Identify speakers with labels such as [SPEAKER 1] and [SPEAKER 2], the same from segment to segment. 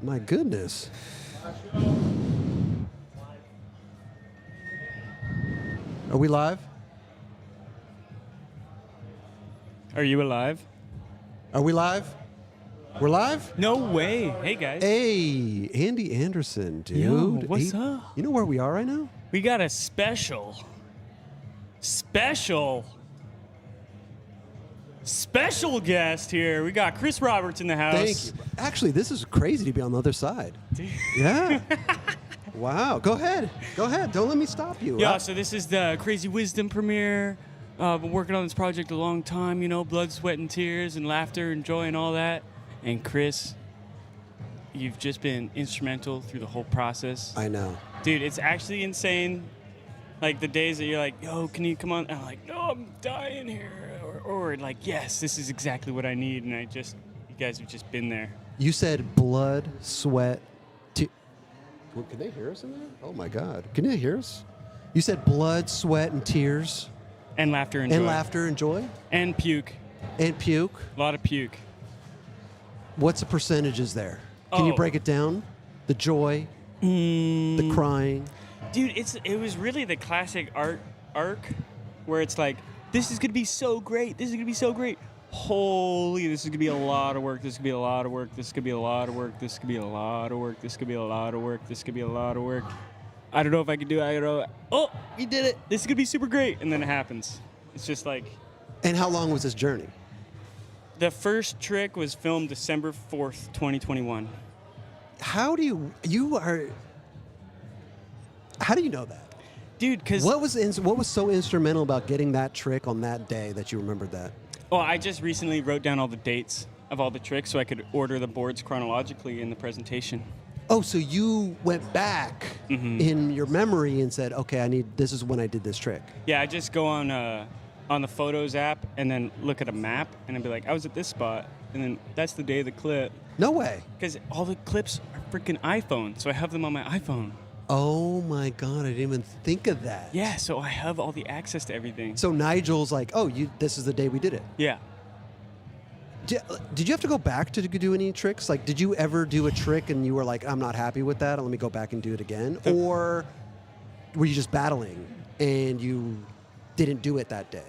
[SPEAKER 1] My goodness. Are we live?
[SPEAKER 2] Are you alive?
[SPEAKER 1] Are we live? We're live?
[SPEAKER 2] No way. Hey, guys.
[SPEAKER 1] Hey, Andy Anderson, dude.
[SPEAKER 2] Yo, what's
[SPEAKER 1] Hey,
[SPEAKER 2] up?
[SPEAKER 1] You know where we are right now?
[SPEAKER 2] We got a special guest here. We got Chris Roberts in the house.
[SPEAKER 1] Thank you. Actually, this is crazy to be on the other side. Yeah. Wow. Go ahead. Don't let me stop you.
[SPEAKER 2] Yeah, so this is the Crazy Wisdom premiere. Been working on this project a long time, you know, blood, sweat, and tears, and laughter, and joy, and all that. And Chris, you've just been instrumental through the whole process.
[SPEAKER 1] I know.
[SPEAKER 2] Dude, it's actually insane. Like the days that you're like, yo, can you come on? And I'm like, no, I'm dying here. Or like, yes, this is exactly what I need. And you guys have just been there.
[SPEAKER 1] You said blood, sweat, well, can they hear us in there? Oh my God. Can they hear us? You said blood, sweat, and tears.
[SPEAKER 2] And laughter and joy.
[SPEAKER 1] And laughter and joy.
[SPEAKER 2] And puke.
[SPEAKER 1] And puke.
[SPEAKER 2] A lot of puke.
[SPEAKER 1] What's the percentages there? Can you break it down? The joy, the crying.
[SPEAKER 2] Dude, it was really the classic art arc where it's like, this is going to be so great. This is going to be so great. Holy, this is going to be a lot of work. This is going to be a lot of work. This is going to be a lot of work. This is going to be a lot of work. This is going to be a lot of work. This is going to be a lot of work. I don't know if I can do it. I don't know. Oh, we did it. This is going to be super great. And then it happens. It's just like.
[SPEAKER 1] And how long was this journey?
[SPEAKER 2] The first trick was filmed December 4th, 2021.
[SPEAKER 1] How do you know that?
[SPEAKER 2] Dude, because...
[SPEAKER 1] What was so instrumental about getting that trick on that day that you remembered that?
[SPEAKER 2] Oh, I just recently wrote down all the dates of all the tricks so I could order the boards chronologically in the presentation.
[SPEAKER 1] Oh, so you went back in your memory and said, okay, this is when I did this trick.
[SPEAKER 2] Yeah, I just go on the Photos app and then look at a map and I'd be like, I was at this spot, and then that's the day of the clip.
[SPEAKER 1] No way.
[SPEAKER 2] Because all the clips are freaking iPhone, so I have them on my iPhone.
[SPEAKER 1] Oh my God, I didn't even think of that.
[SPEAKER 2] Yeah, so I have all the access to everything.
[SPEAKER 1] So Nigel's like, oh, this is the day we did it.
[SPEAKER 2] Yeah.
[SPEAKER 1] Did you have to go back to do any tricks? Like, did you ever do a trick and you were like, I'm not happy with that, let me go back and do it again? Or were you just battling and you didn't do it that day?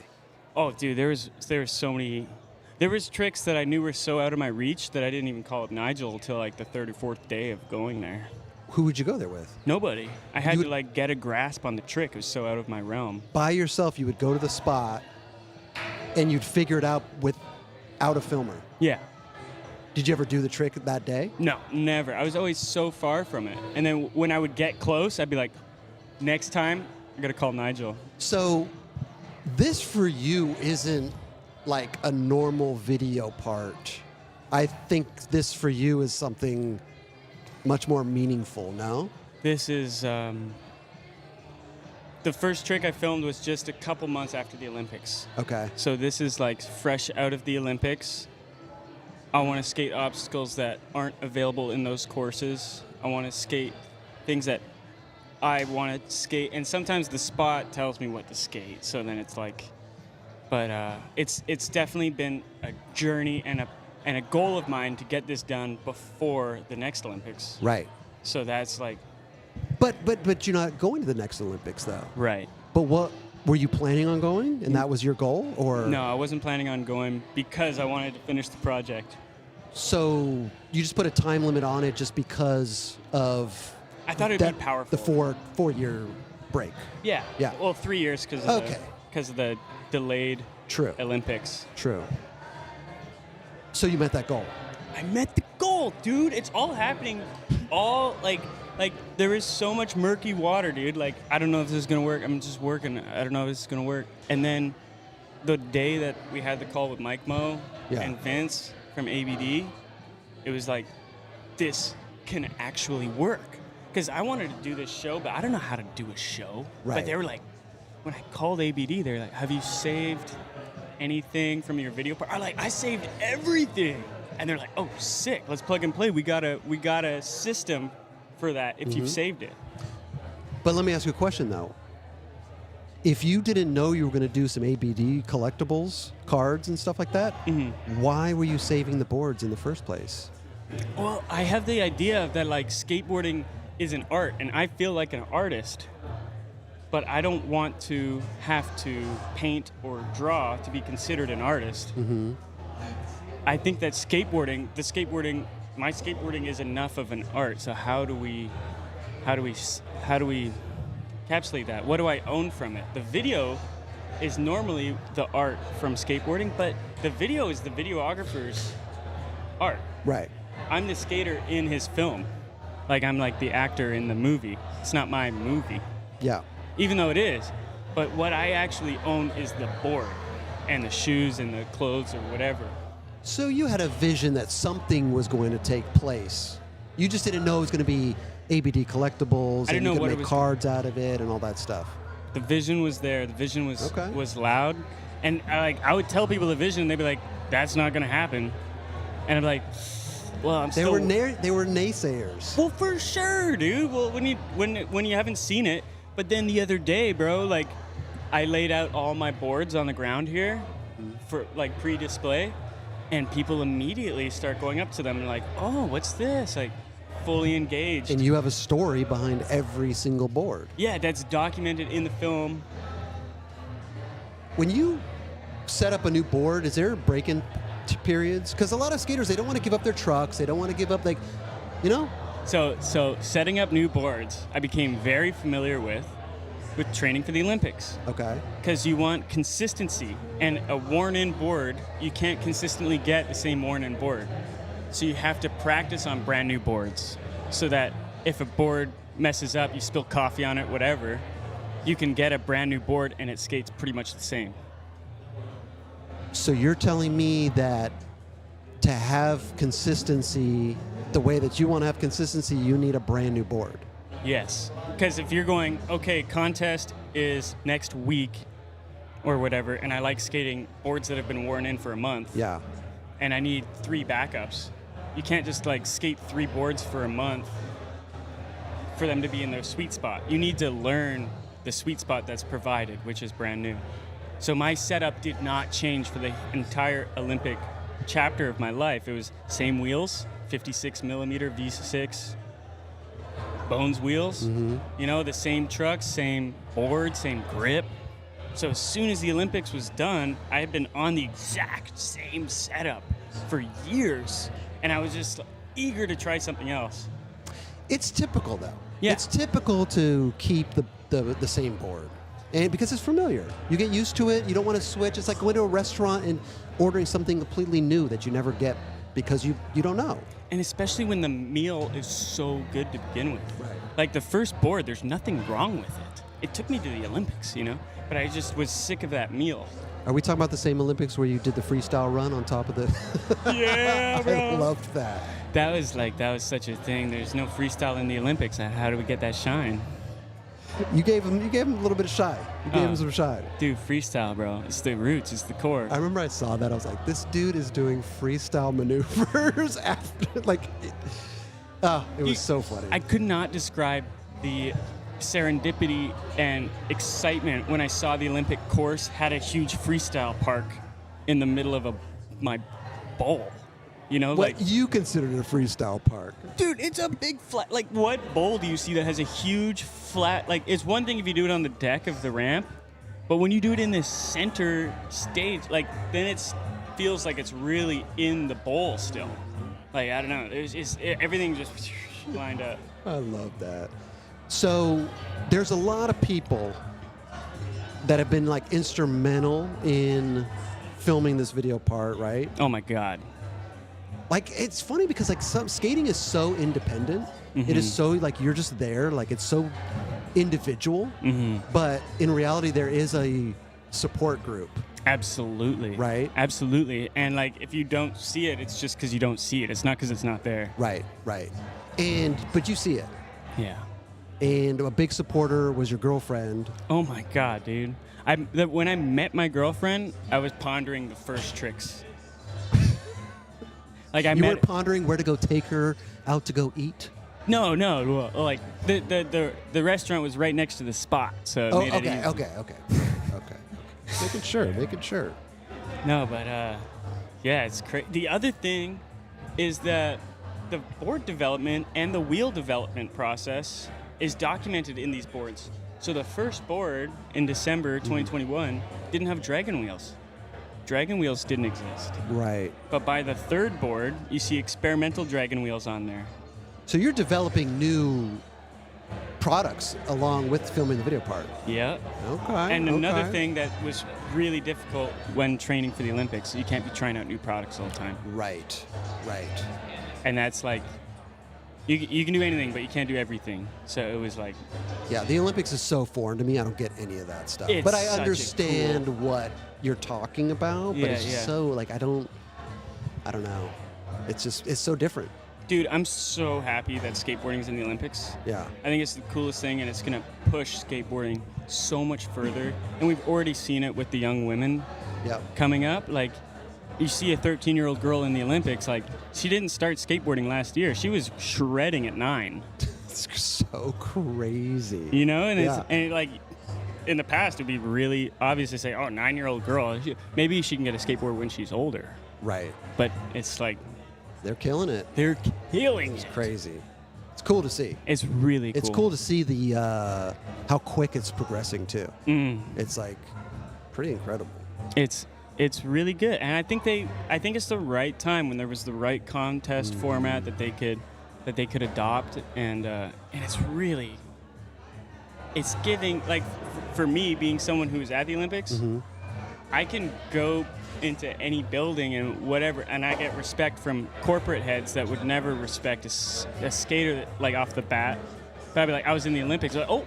[SPEAKER 2] Oh, dude, there was so many. There was tricks that I knew were so out of my reach that I didn't even call up Nigel until like the third or fourth day of going there.
[SPEAKER 1] Who would you go there with?
[SPEAKER 2] Nobody. I had to like get a grasp on the trick. It was so out of my realm.
[SPEAKER 1] By yourself, you would go to the spot and you'd figure it out without a filmer.
[SPEAKER 2] Yeah.
[SPEAKER 1] Did you ever do the trick that day?
[SPEAKER 2] No, never. I was always so far from it. And then when I would get close, I'd be like, next time, I gotta call Nigel.
[SPEAKER 1] So this for you isn't like a normal video part. I think this for you is something much more meaningful, no?
[SPEAKER 2] This is, the first trick I filmed was just a couple months after the Olympics.
[SPEAKER 1] Okay.
[SPEAKER 2] So this is like fresh out of the Olympics. I want to skate obstacles that aren't available in those courses. I want to skate things that I want to skate. And sometimes the spot tells me what to skate. So then it's like, but it's definitely been a journey and a goal of mine to get this done before the next Olympics.
[SPEAKER 1] Right.
[SPEAKER 2] So that's like...
[SPEAKER 1] But you're not going to the next Olympics, though.
[SPEAKER 2] Right.
[SPEAKER 1] But what were you planning on going, and that was your goal, or?
[SPEAKER 2] No, I wasn't planning on going because I wanted to finish the project.
[SPEAKER 1] So you just put a time limit on it just because of...
[SPEAKER 2] I thought it'd be powerful.
[SPEAKER 1] The four-year break.
[SPEAKER 2] Yeah.
[SPEAKER 1] Yeah.
[SPEAKER 2] Well, 3 years because of the delayed Olympics.
[SPEAKER 1] True. So you met that goal.
[SPEAKER 2] I met the goal, dude. It's all happening. All like there is so much murky water, dude. Like, I don't know if this is gonna work. I'm just working. I don't know if this is gonna work. And then the day that we had the call with Mike Mo and Vince from ABD, it was like, this can actually work. Because I wanted to do this show, but I don't know how to do a show.
[SPEAKER 1] Right.
[SPEAKER 2] But they were like, when I called ABD, they were like, have you saved anything from your video part? I'm like, I saved everything. And they're like, oh, sick. Let's plug and play. We got a system for that if you've saved it.
[SPEAKER 1] But let me ask you a question, though. If you didn't know you were going to do some ABD collectibles, cards and stuff like that, why were you saving the boards in the first place?
[SPEAKER 2] Well, I have the idea that like skateboarding is an art, and I feel like an artist, but I don't want to have to paint or draw to be considered an artist.
[SPEAKER 1] Mm-hmm.
[SPEAKER 2] I think that my skateboarding is enough of an art. So how do we encapsulate that? What do I own from it? The video is normally the art from skateboarding, but the video is the videographer's art.
[SPEAKER 1] Right.
[SPEAKER 2] I'm the skater in his film. Like, I'm like the actor in the movie. It's not my movie.
[SPEAKER 1] Yeah.
[SPEAKER 2] Even though it is. But what I actually own is the board and the shoes and the clothes or whatever.
[SPEAKER 1] So you had a vision that something was going to take place. You just didn't know it was going to be ABD collectibles,
[SPEAKER 2] I didn't
[SPEAKER 1] and
[SPEAKER 2] know
[SPEAKER 1] you could
[SPEAKER 2] what it
[SPEAKER 1] make
[SPEAKER 2] was
[SPEAKER 1] cards out of it and all that stuff.
[SPEAKER 2] The vision was there. The vision was
[SPEAKER 1] Okay.
[SPEAKER 2] was loud. And I would tell people the vision, and they'd be like, that's not going to happen. And I'm like, well, I'm
[SPEAKER 1] They
[SPEAKER 2] still...
[SPEAKER 1] were naysayers.
[SPEAKER 2] Well, for sure, dude. Well, when you haven't seen it, but then the other day, bro, like I laid out all my boards on the ground here for like pre-display, and people immediately start going up to them and like, "Oh, what's this?" Like fully engaged.
[SPEAKER 1] And you have a story behind every single board.
[SPEAKER 2] Yeah, that's documented in the film.
[SPEAKER 1] When you set up a new board, is there break-in periods? Because a lot of skaters, they don't want to give up their trucks. They don't want to give up, like, you know?
[SPEAKER 2] So setting up new boards, I became very familiar with training for the Olympics.
[SPEAKER 1] Okay.
[SPEAKER 2] Because you want consistency, and a worn-in board, you can't consistently get the same worn-in board. So you have to practice on brand new boards, so that if a board messes up, you spill coffee on it, whatever, you can get a brand new board and it skates pretty much the same.
[SPEAKER 1] So you're telling me that to have consistency, the way that you want to have consistency, you need a brand new board.
[SPEAKER 2] Yes, because if you're going, okay, contest is next week or whatever, and I like skating boards that have been worn in for a month,
[SPEAKER 1] Yeah.
[SPEAKER 2] and I need 3 backups, you can't just like skate 3 boards for a month for them to be in their sweet spot. You need to learn the sweet spot that's provided, which is brand new. So my setup did not change for the entire Olympic chapter of my life. It was same wheels, 56 millimeter V6, Bones wheels, you know, the same trucks, same board, same grip. So as soon as the Olympics was done, I had been on the exact same setup for years, and I was just eager to try something else.
[SPEAKER 1] It's typical, though.
[SPEAKER 2] Yeah.
[SPEAKER 1] It's typical to keep the same board. And because it's familiar. You get used to it. You don't want to switch. It's like going to a restaurant and ordering something completely new that you never get because you don't know.
[SPEAKER 2] And especially when the meal is so good to begin with.
[SPEAKER 1] Right.
[SPEAKER 2] Like the first board, there's nothing wrong with it. It took me to the Olympics, you know? But I just was sick of that meal.
[SPEAKER 1] Are we talking about the same Olympics where you did the freestyle run on top of the...
[SPEAKER 2] Yeah, bro.
[SPEAKER 1] I loved that.
[SPEAKER 2] That was such a thing. There's no freestyle in the Olympics. How do we get that shine?
[SPEAKER 1] You gave him a little bit of shine. You gave him some shine.
[SPEAKER 2] Dude, freestyle, bro. It's the roots. It's the core.
[SPEAKER 1] I remember I saw that. I was like, this dude is doing freestyle maneuvers after, like, it was so funny.
[SPEAKER 2] I could not describe the serendipity and excitement when I saw the Olympic course had a huge freestyle park in the middle of my bowl. You know,
[SPEAKER 1] what you considered a freestyle park.
[SPEAKER 2] Dude, it's a big flat. Like, what bowl do you see that has a huge flat? Like, it's one thing if you do it on the deck of the ramp, but when you do it in this center stage, like, then it feels like it's really in the bowl still. Like, I don't know. Everything just lined up.
[SPEAKER 1] I love that. So, there's a lot of people that have been, like, instrumental in filming this video part, right?
[SPEAKER 2] Oh, my God.
[SPEAKER 1] Like, it's funny because, like, skating is so independent. It is so, like, you're just there. Like, it's so individual. But in reality, there is a support group.
[SPEAKER 2] Absolutely.
[SPEAKER 1] Right?
[SPEAKER 2] Absolutely. And, like, if you don't see it, it's just because you don't see it. It's not because it's not there.
[SPEAKER 1] Right. But you see it.
[SPEAKER 2] Yeah.
[SPEAKER 1] And a big supporter was your girlfriend.
[SPEAKER 2] Oh, my God, dude. When I met my girlfriend, I was pondering the first tricks. Like
[SPEAKER 1] You weren't pondering where to go take her out to go eat?
[SPEAKER 2] No. Well, like the restaurant was right next to the spot, so it made it easy.
[SPEAKER 1] Okay. Making sure.
[SPEAKER 2] No, but yeah, it's crazy. The other thing is that the board development and the wheel development process is documented in these boards. So the first board in December 2021 didn't have dragon wheels. Dragon wheels didn't exist.
[SPEAKER 1] Right.
[SPEAKER 2] But by the third board, you see experimental dragon wheels on there.
[SPEAKER 1] So you're developing new products along with filming the video part.
[SPEAKER 2] Yeah.
[SPEAKER 1] Okay.
[SPEAKER 2] And another thing that was really difficult when training for the Olympics, you can't be trying out new products all the time.
[SPEAKER 1] Right.
[SPEAKER 2] And that's like, you can do anything, but you can't do everything. So it was like...
[SPEAKER 1] Yeah, the Olympics is so foreign to me, I don't get any of that stuff.
[SPEAKER 2] It's
[SPEAKER 1] but I
[SPEAKER 2] such a
[SPEAKER 1] understand
[SPEAKER 2] cool-
[SPEAKER 1] what you're talking about, but
[SPEAKER 2] Yeah,
[SPEAKER 1] it's
[SPEAKER 2] yeah.
[SPEAKER 1] so, like, I don't know. It's so different.
[SPEAKER 2] Dude, I'm so happy that skateboarding's in the Olympics.
[SPEAKER 1] Yeah.
[SPEAKER 2] I think it's the coolest thing, and it's going to push skateboarding so much further. And we've already seen it with the young women
[SPEAKER 1] Yep.
[SPEAKER 2] coming up. Like, you see a 13-year-old girl in the Olympics, like, she didn't start skateboarding last year. She was shredding at 9.
[SPEAKER 1] It's so crazy.
[SPEAKER 2] You know? And
[SPEAKER 1] Yeah.
[SPEAKER 2] like, in the past, it'd be really obvious to say, oh, 9-year-old girl, maybe she can get a skateboard when she's older.
[SPEAKER 1] Right.
[SPEAKER 2] But it's like,
[SPEAKER 1] They're killing it.
[SPEAKER 2] they're killing
[SPEAKER 1] It's
[SPEAKER 2] it.
[SPEAKER 1] crazy. It's cool to see.
[SPEAKER 2] It's really cool.
[SPEAKER 1] It's cool to see the how quick it's progressing too.
[SPEAKER 2] Mm.
[SPEAKER 1] It's like pretty incredible.
[SPEAKER 2] It's really good, and I think it's the right time when there was the right contest format that they could adopt, and it's giving, like, for me being someone who's at the Olympics, I can go into any building and whatever, and I get respect from corporate heads that would never respect a skater that, like, off the bat. But I'd be like, I was in the Olympics, like, oh.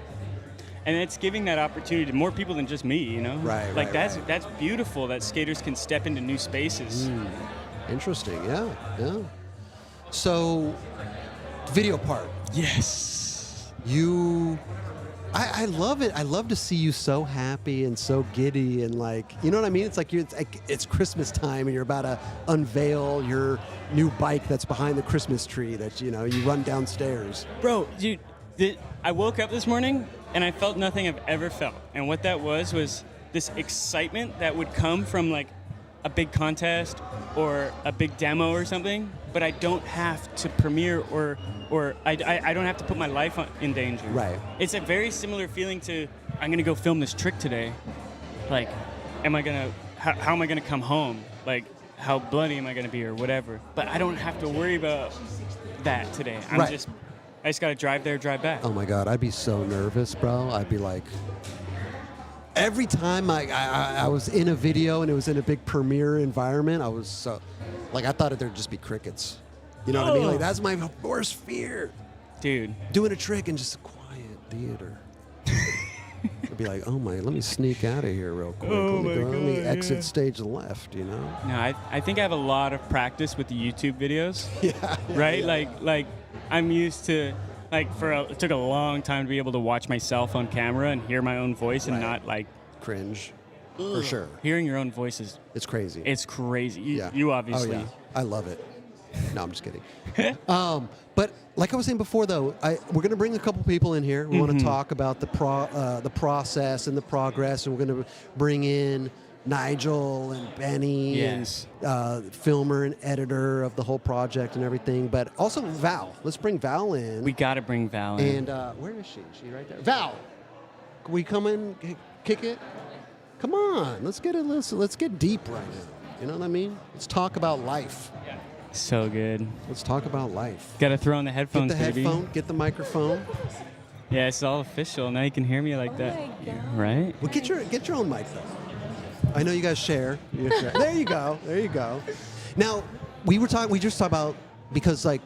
[SPEAKER 2] And it's giving that opportunity to more people than just me, you know?
[SPEAKER 1] Right,
[SPEAKER 2] Like,
[SPEAKER 1] right,
[SPEAKER 2] that's beautiful that skaters can step into new spaces.
[SPEAKER 1] Interesting. Yeah. So, video part.
[SPEAKER 2] Yes.
[SPEAKER 1] I love it. I love to see you so happy and so giddy and, like, you know what I mean? It's like it's Christmas time and you're about to unveil your new bike that's behind the Christmas tree that, you run downstairs.
[SPEAKER 2] Bro, dude, I woke up this morning and I felt nothing I've ever felt. And what that was this excitement that would come from, like, a big contest or a big demo or something, but I don't have to premiere or I don't have to put my life in danger.
[SPEAKER 1] Right.
[SPEAKER 2] It's a very similar feeling to, I'm going to go film this trick today. Like, how am I going to come home? Like, how bloody am I going to be or whatever? But I don't have to worry about that today. I just got to drive there, drive back.
[SPEAKER 1] Oh my God, I'd be so nervous, bro. I'd be like, every time I was in a video and it was in a big premiere environment, I was so, like, I thought there'd just be crickets. You know what I mean? Like, that's my worst fear.
[SPEAKER 2] Dude.
[SPEAKER 1] Doing a trick in just a quiet theater. I'd be like, oh my, let me sneak out of here real quick. Let me exit stage left, you know?
[SPEAKER 2] No, I think I have a lot of practice with the YouTube videos.
[SPEAKER 1] Yeah.
[SPEAKER 2] Right?
[SPEAKER 1] Yeah.
[SPEAKER 2] Like I'm used to, like, it took a long time to be able to watch myself on camera and hear my own voice and not, like,
[SPEAKER 1] cringe. For sure.
[SPEAKER 2] Hearing your own voice is,
[SPEAKER 1] It's crazy.
[SPEAKER 2] it's crazy.
[SPEAKER 1] Yeah.
[SPEAKER 2] You obviously.
[SPEAKER 1] Oh, yeah. I love it. No, I'm just kidding. But like I was saying before, though, we're going to bring a couple people in here. We want to talk about the process and the progress, and we're going to bring in Nigel and Benny,
[SPEAKER 2] Yes.
[SPEAKER 1] and filmer and editor of the whole project and everything. But also Val. Let's bring Val in.
[SPEAKER 2] We got to bring Val in.
[SPEAKER 1] And where is she? Is she right there? Val, can we come in, kick it? Come on, let's get deep right now. You know what I mean? Let's talk about life.
[SPEAKER 2] So good.
[SPEAKER 1] Let's talk about life.
[SPEAKER 2] Got to throw on the headphones,
[SPEAKER 1] Get the
[SPEAKER 2] baby.
[SPEAKER 1] headphone, get the microphone.
[SPEAKER 2] Yeah, it's all official. Now you can hear me like that.
[SPEAKER 3] my God.
[SPEAKER 2] Right?
[SPEAKER 1] Well, get your own mic though. I know you guys share. There you go. There you go. Now, we just talked about, because, like,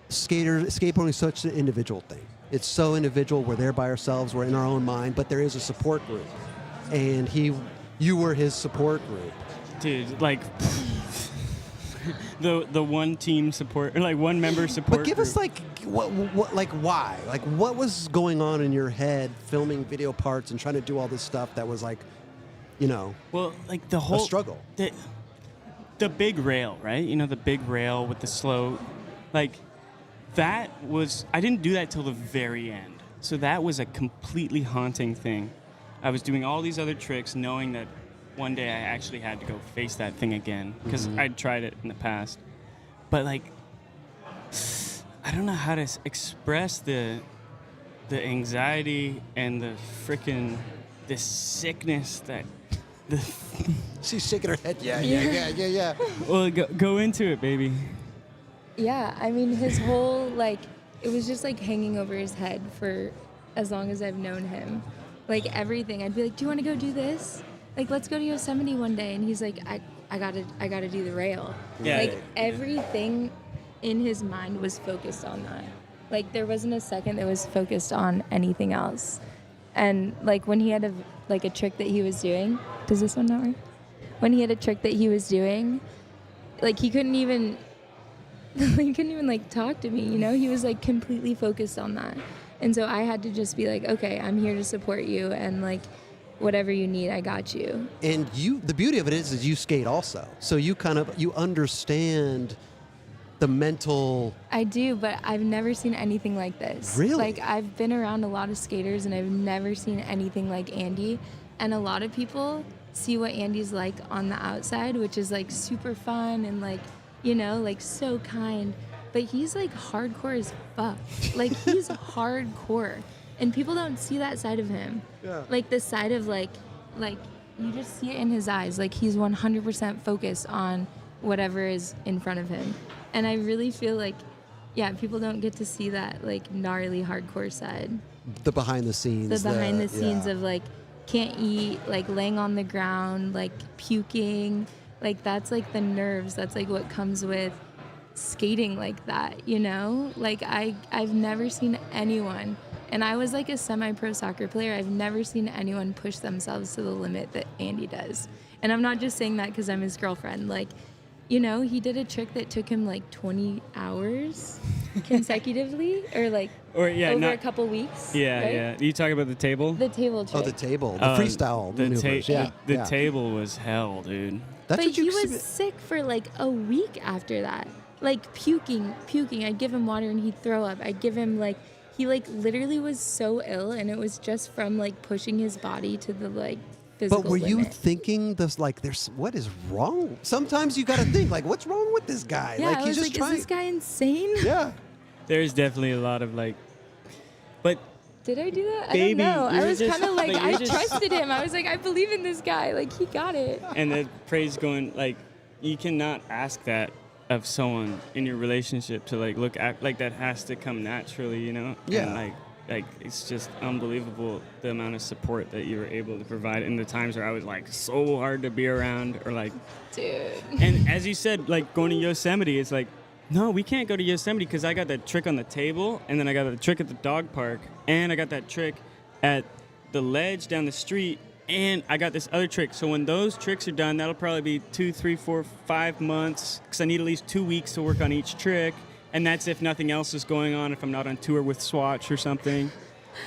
[SPEAKER 1] skateboarding is such an individual thing. It's so individual. We're there by ourselves. We're in our own mind, but there is a support group. And you were his support group.
[SPEAKER 2] Dude, like the one team support, or like one member support.
[SPEAKER 1] But give us, like, what like, why? Like, what was going on in your head filming video parts and trying to do all this stuff that was, like,
[SPEAKER 2] Well, like the whole
[SPEAKER 1] struggle.
[SPEAKER 2] The big rail, right? You know, the big rail with the slow, like, that was, I didn't do that till the very end. So that was a completely haunting thing. I was doing all these other tricks knowing that one day I actually had to go face that thing again, because I'd tried it in the past. But, like, I don't know how to express the anxiety and the freaking the sickness that the.
[SPEAKER 1] She's shaking her head. Yeah.
[SPEAKER 2] Well, go into it, baby.
[SPEAKER 3] Yeah, I mean, his whole, like, it was just, like, hanging over his head for as long as I've known him. Like, everything. I'd be like, do you want to go do this? Like, let's go to Yosemite one day. And he's like, I gotta do the rail.
[SPEAKER 2] Yeah.
[SPEAKER 3] Like, everything in his mind was focused on that. Like, there wasn't a second that was focused on anything else. And, like, when he had a trick that he was doing, does this one not work? When he had a trick that he was doing, like, he couldn't even like talk to me, you know? He was like completely focused on that. And so I had to just be like, okay, I'm here to support you, and like whatever you need, I got you.
[SPEAKER 1] And the beauty of it is you skate also. So you understand the mental.
[SPEAKER 3] I do, but I've never seen anything like this.
[SPEAKER 1] Really?
[SPEAKER 3] Like, I've been around a lot of skaters and I've never seen anything like Andy. And a lot of people see what Andy's like on the outside, which is like super fun and like, you know, like so kind, but he's like hardcore as fuck. Like, he's hardcore, and people don't see that side of him.
[SPEAKER 1] Yeah.
[SPEAKER 3] Like the side of like you just see it in his eyes. Like, he's 100% focused on whatever is in front of him, and I really feel like, yeah, people don't get to see that like gnarly hardcore side.
[SPEAKER 1] The behind the scenes.
[SPEAKER 3] The behind the scenes
[SPEAKER 1] yeah.
[SPEAKER 3] of like can't eat, like laying on the ground, like puking. Like, that's like the nerves. That's like what comes with skating like that, you know? Like, I've never seen anyone, and I was like a semi-pro soccer player. I've never seen anyone push themselves to the limit that Andy does. And I'm not just saying that because I'm his girlfriend. Like, you know, he did a trick that took him like 20 hours consecutively, or over a couple weeks.
[SPEAKER 2] Yeah,
[SPEAKER 3] right?
[SPEAKER 2] yeah. You talk about the table?
[SPEAKER 3] The table trick.
[SPEAKER 1] Oh, the table, the freestyle maneuvers.
[SPEAKER 2] The table was hell, dude.
[SPEAKER 1] That's
[SPEAKER 3] But
[SPEAKER 1] what you
[SPEAKER 3] he was sick for like a week after that. Like puking. I'd give him water and he'd throw up. I'd give him like, he like literally was so ill, and it was just from like pushing his body to the like physical
[SPEAKER 1] But were you
[SPEAKER 3] limit.
[SPEAKER 1] thinking this, like, what is wrong? Sometimes you got to think, like, what's wrong with this guy?
[SPEAKER 3] Yeah,
[SPEAKER 1] like,
[SPEAKER 3] I
[SPEAKER 1] he's
[SPEAKER 3] was
[SPEAKER 1] just
[SPEAKER 3] like,
[SPEAKER 1] trying.
[SPEAKER 3] is this guy insane?
[SPEAKER 1] Yeah.
[SPEAKER 2] There's definitely a lot of like, but
[SPEAKER 3] Did I do that?
[SPEAKER 2] Baby,
[SPEAKER 3] I don't know.
[SPEAKER 2] you
[SPEAKER 3] I
[SPEAKER 2] were
[SPEAKER 3] was
[SPEAKER 2] just-
[SPEAKER 3] kind of like,
[SPEAKER 2] but you
[SPEAKER 3] I
[SPEAKER 2] were just-
[SPEAKER 3] trusted him. I was like, I believe in this guy. Like, he got it.
[SPEAKER 2] and the praise going, like, you cannot ask that of someone in your relationship to like act like that has to come naturally, you know?
[SPEAKER 1] Yeah.
[SPEAKER 2] And like it's just unbelievable the amount of support that you were able to provide in the times where I was like so hard to be around, or like,
[SPEAKER 3] Dude.
[SPEAKER 2] and as you said, like going to Yosemite, it's like, no, we can't go to Yosemite because I got that trick on the table, and then I got the trick at the dog park, and I got that trick at the ledge down the street, and I got this other trick. So when those tricks are done, that'll probably be 2, 3, 4, 5 months, because I need at least 2 weeks to work on each trick, and that's if nothing else is going on, if I'm not on tour with Swatch or something.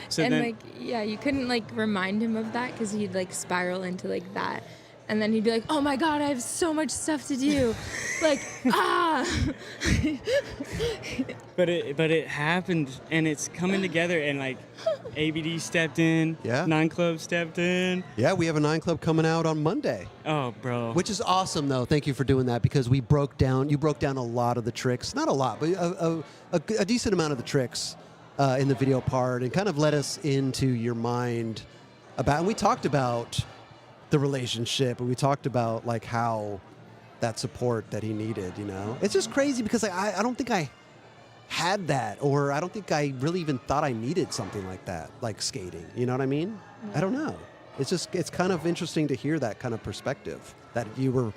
[SPEAKER 2] So
[SPEAKER 3] And
[SPEAKER 2] then,
[SPEAKER 3] like, yeah, you couldn't like remind him of that because he'd like spiral into like that. And then he'd be like, oh my God, I have so much stuff to do. Like,
[SPEAKER 2] but it happened, and it's coming together, and like ABD stepped in,
[SPEAKER 1] Yeah.
[SPEAKER 2] 9 Club stepped in.
[SPEAKER 1] Yeah, we have a 9 Club coming out on Monday,
[SPEAKER 2] Oh, bro.
[SPEAKER 1] which is awesome, though. Thank you for doing that, because you broke down a lot of the tricks. Not a lot, but a decent amount of the tricks in the video part, and kind of let us into your mind about, and we talked about the relationship, and we talked about like how that support that he needed, you know? It's just crazy because I don't think I had that, or I don't think I really even thought I needed something like that, like skating. You know what I mean? I don't know. It's kind of interesting to hear that kind of perspective, that you were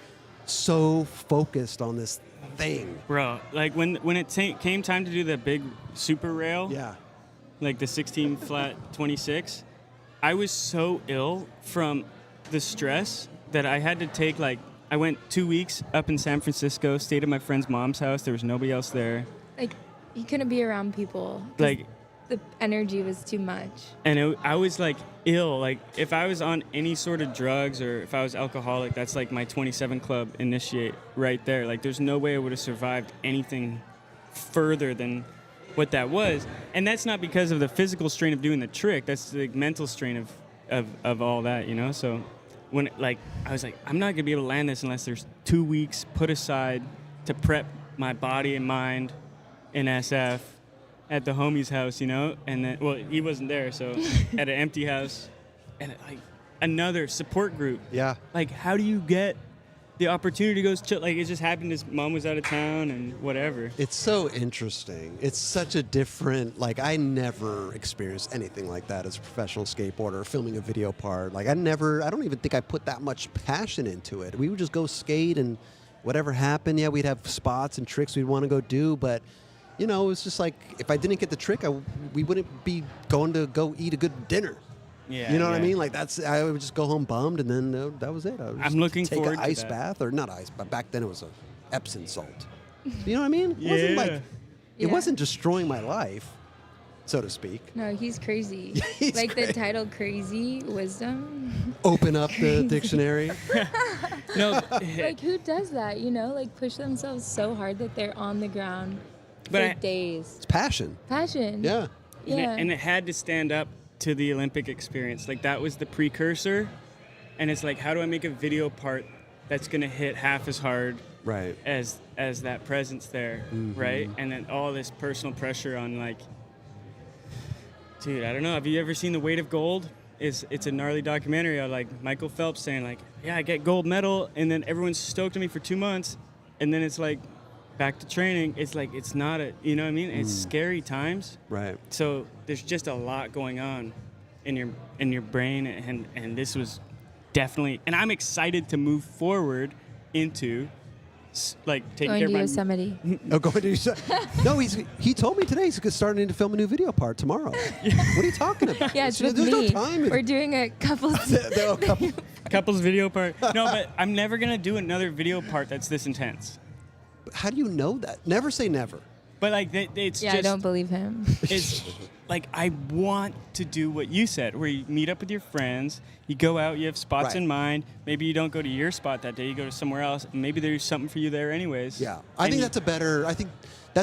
[SPEAKER 1] so focused on this thing.
[SPEAKER 2] Bro, like when it came time to do the big super rail,
[SPEAKER 1] Yeah.
[SPEAKER 2] like the 16 flat 26, I was so ill from the stress that I had to take, like, I went 2 weeks up in San Francisco, stayed at my friend's mom's house. There was nobody else there.
[SPEAKER 3] like, he couldn't be around people. 'Cause
[SPEAKER 2] Like,
[SPEAKER 3] the energy was too much.
[SPEAKER 2] and I was like ill. Like, if I was on any sort of drugs, or if I was alcoholic, that's like my 27 Club initiate right there. Like, there's no way I would have survived anything further than what that was. And that's not because of the physical strain of doing the trick. That's the mental strain of all that, you know? So when, like, I was like, I'm not gonna be able to land this unless there's 2 weeks put aside to prep my body and mind in SF at the homie's house, you know, and then, well, he wasn't there, so at an empty house, and like another support group.
[SPEAKER 1] Yeah.
[SPEAKER 2] Like, how do you get the opportunity to go chill? Like, it just happened. His mom was out of town and whatever.
[SPEAKER 1] It's so interesting. It's such a different, like, I never experienced anything like that as a professional skateboarder, filming a video part. Like, I don't even think I put that much passion into it. We would just go skate and whatever happened, yeah, we'd have spots and tricks we'd want to go do, but, you know, it was just like, if I didn't get the trick, we wouldn't be going to go eat a good dinner.
[SPEAKER 2] Yeah,
[SPEAKER 1] you know what I mean? Like I would just go home bummed, and then that was it. I would just
[SPEAKER 2] I'm looking
[SPEAKER 1] take
[SPEAKER 2] forward
[SPEAKER 1] an
[SPEAKER 2] to
[SPEAKER 1] ice
[SPEAKER 2] that.
[SPEAKER 1] bath, or not ice, but back then it was a Epsom salt. You know what I mean? It
[SPEAKER 2] Yeah.
[SPEAKER 1] wasn't like it
[SPEAKER 3] Yeah.
[SPEAKER 1] wasn't destroying my life, so to speak.
[SPEAKER 3] No, he's crazy.
[SPEAKER 1] He's
[SPEAKER 3] like
[SPEAKER 1] crazy.
[SPEAKER 3] the title "Crazy Wisdom."
[SPEAKER 1] Open up the dictionary.
[SPEAKER 2] No,
[SPEAKER 3] Like who does that? You know, like push themselves so hard that they're on the ground
[SPEAKER 2] But
[SPEAKER 3] for
[SPEAKER 2] I-
[SPEAKER 3] days.
[SPEAKER 1] It's passion.
[SPEAKER 3] Passion.
[SPEAKER 1] Yeah.
[SPEAKER 3] Yeah.
[SPEAKER 2] and it had to stand up to the Olympic experience. Like, that was the precursor, and it's like, how do I make a video part that's gonna hit half as hard
[SPEAKER 1] Right.
[SPEAKER 2] as that presence there, right? And then all this personal pressure on, like, dude, I don't know. Have you ever seen The Weight of Gold? It's a gnarly documentary of, like, Michael Phelps saying, like, yeah, I get gold medal, and then everyone's stoked on me for 2 months, and then it's like back to training. It's like, it's not a, you know what I mean? It's scary times.
[SPEAKER 1] Right.
[SPEAKER 2] So there's just a lot going on in your brain, and this was definitely, and I'm excited to move forward into like taking
[SPEAKER 3] Going
[SPEAKER 2] care
[SPEAKER 3] to
[SPEAKER 2] of my
[SPEAKER 3] Yosemite.
[SPEAKER 1] Oh, going to no. He told me today he's starting to film a new video part tomorrow. What are you talking about?
[SPEAKER 3] Yeah, it's
[SPEAKER 1] There's
[SPEAKER 3] with
[SPEAKER 1] no
[SPEAKER 3] me.
[SPEAKER 1] time.
[SPEAKER 3] We're doing a couple.
[SPEAKER 1] There are a couple.
[SPEAKER 2] couples video part. No, but I'm never gonna do another video part that's this intense.
[SPEAKER 1] How do you know that? Never say never.
[SPEAKER 2] But like, it's
[SPEAKER 3] Yeah,
[SPEAKER 2] just,
[SPEAKER 3] I don't believe him.
[SPEAKER 2] it's like, I want to do what you said, where you meet up with your friends, you go out, you have spots
[SPEAKER 1] Right.
[SPEAKER 2] in mind. Maybe you don't go to your spot that day, you go to somewhere else. And maybe there's something for you there anyways.
[SPEAKER 1] Yeah, I think that's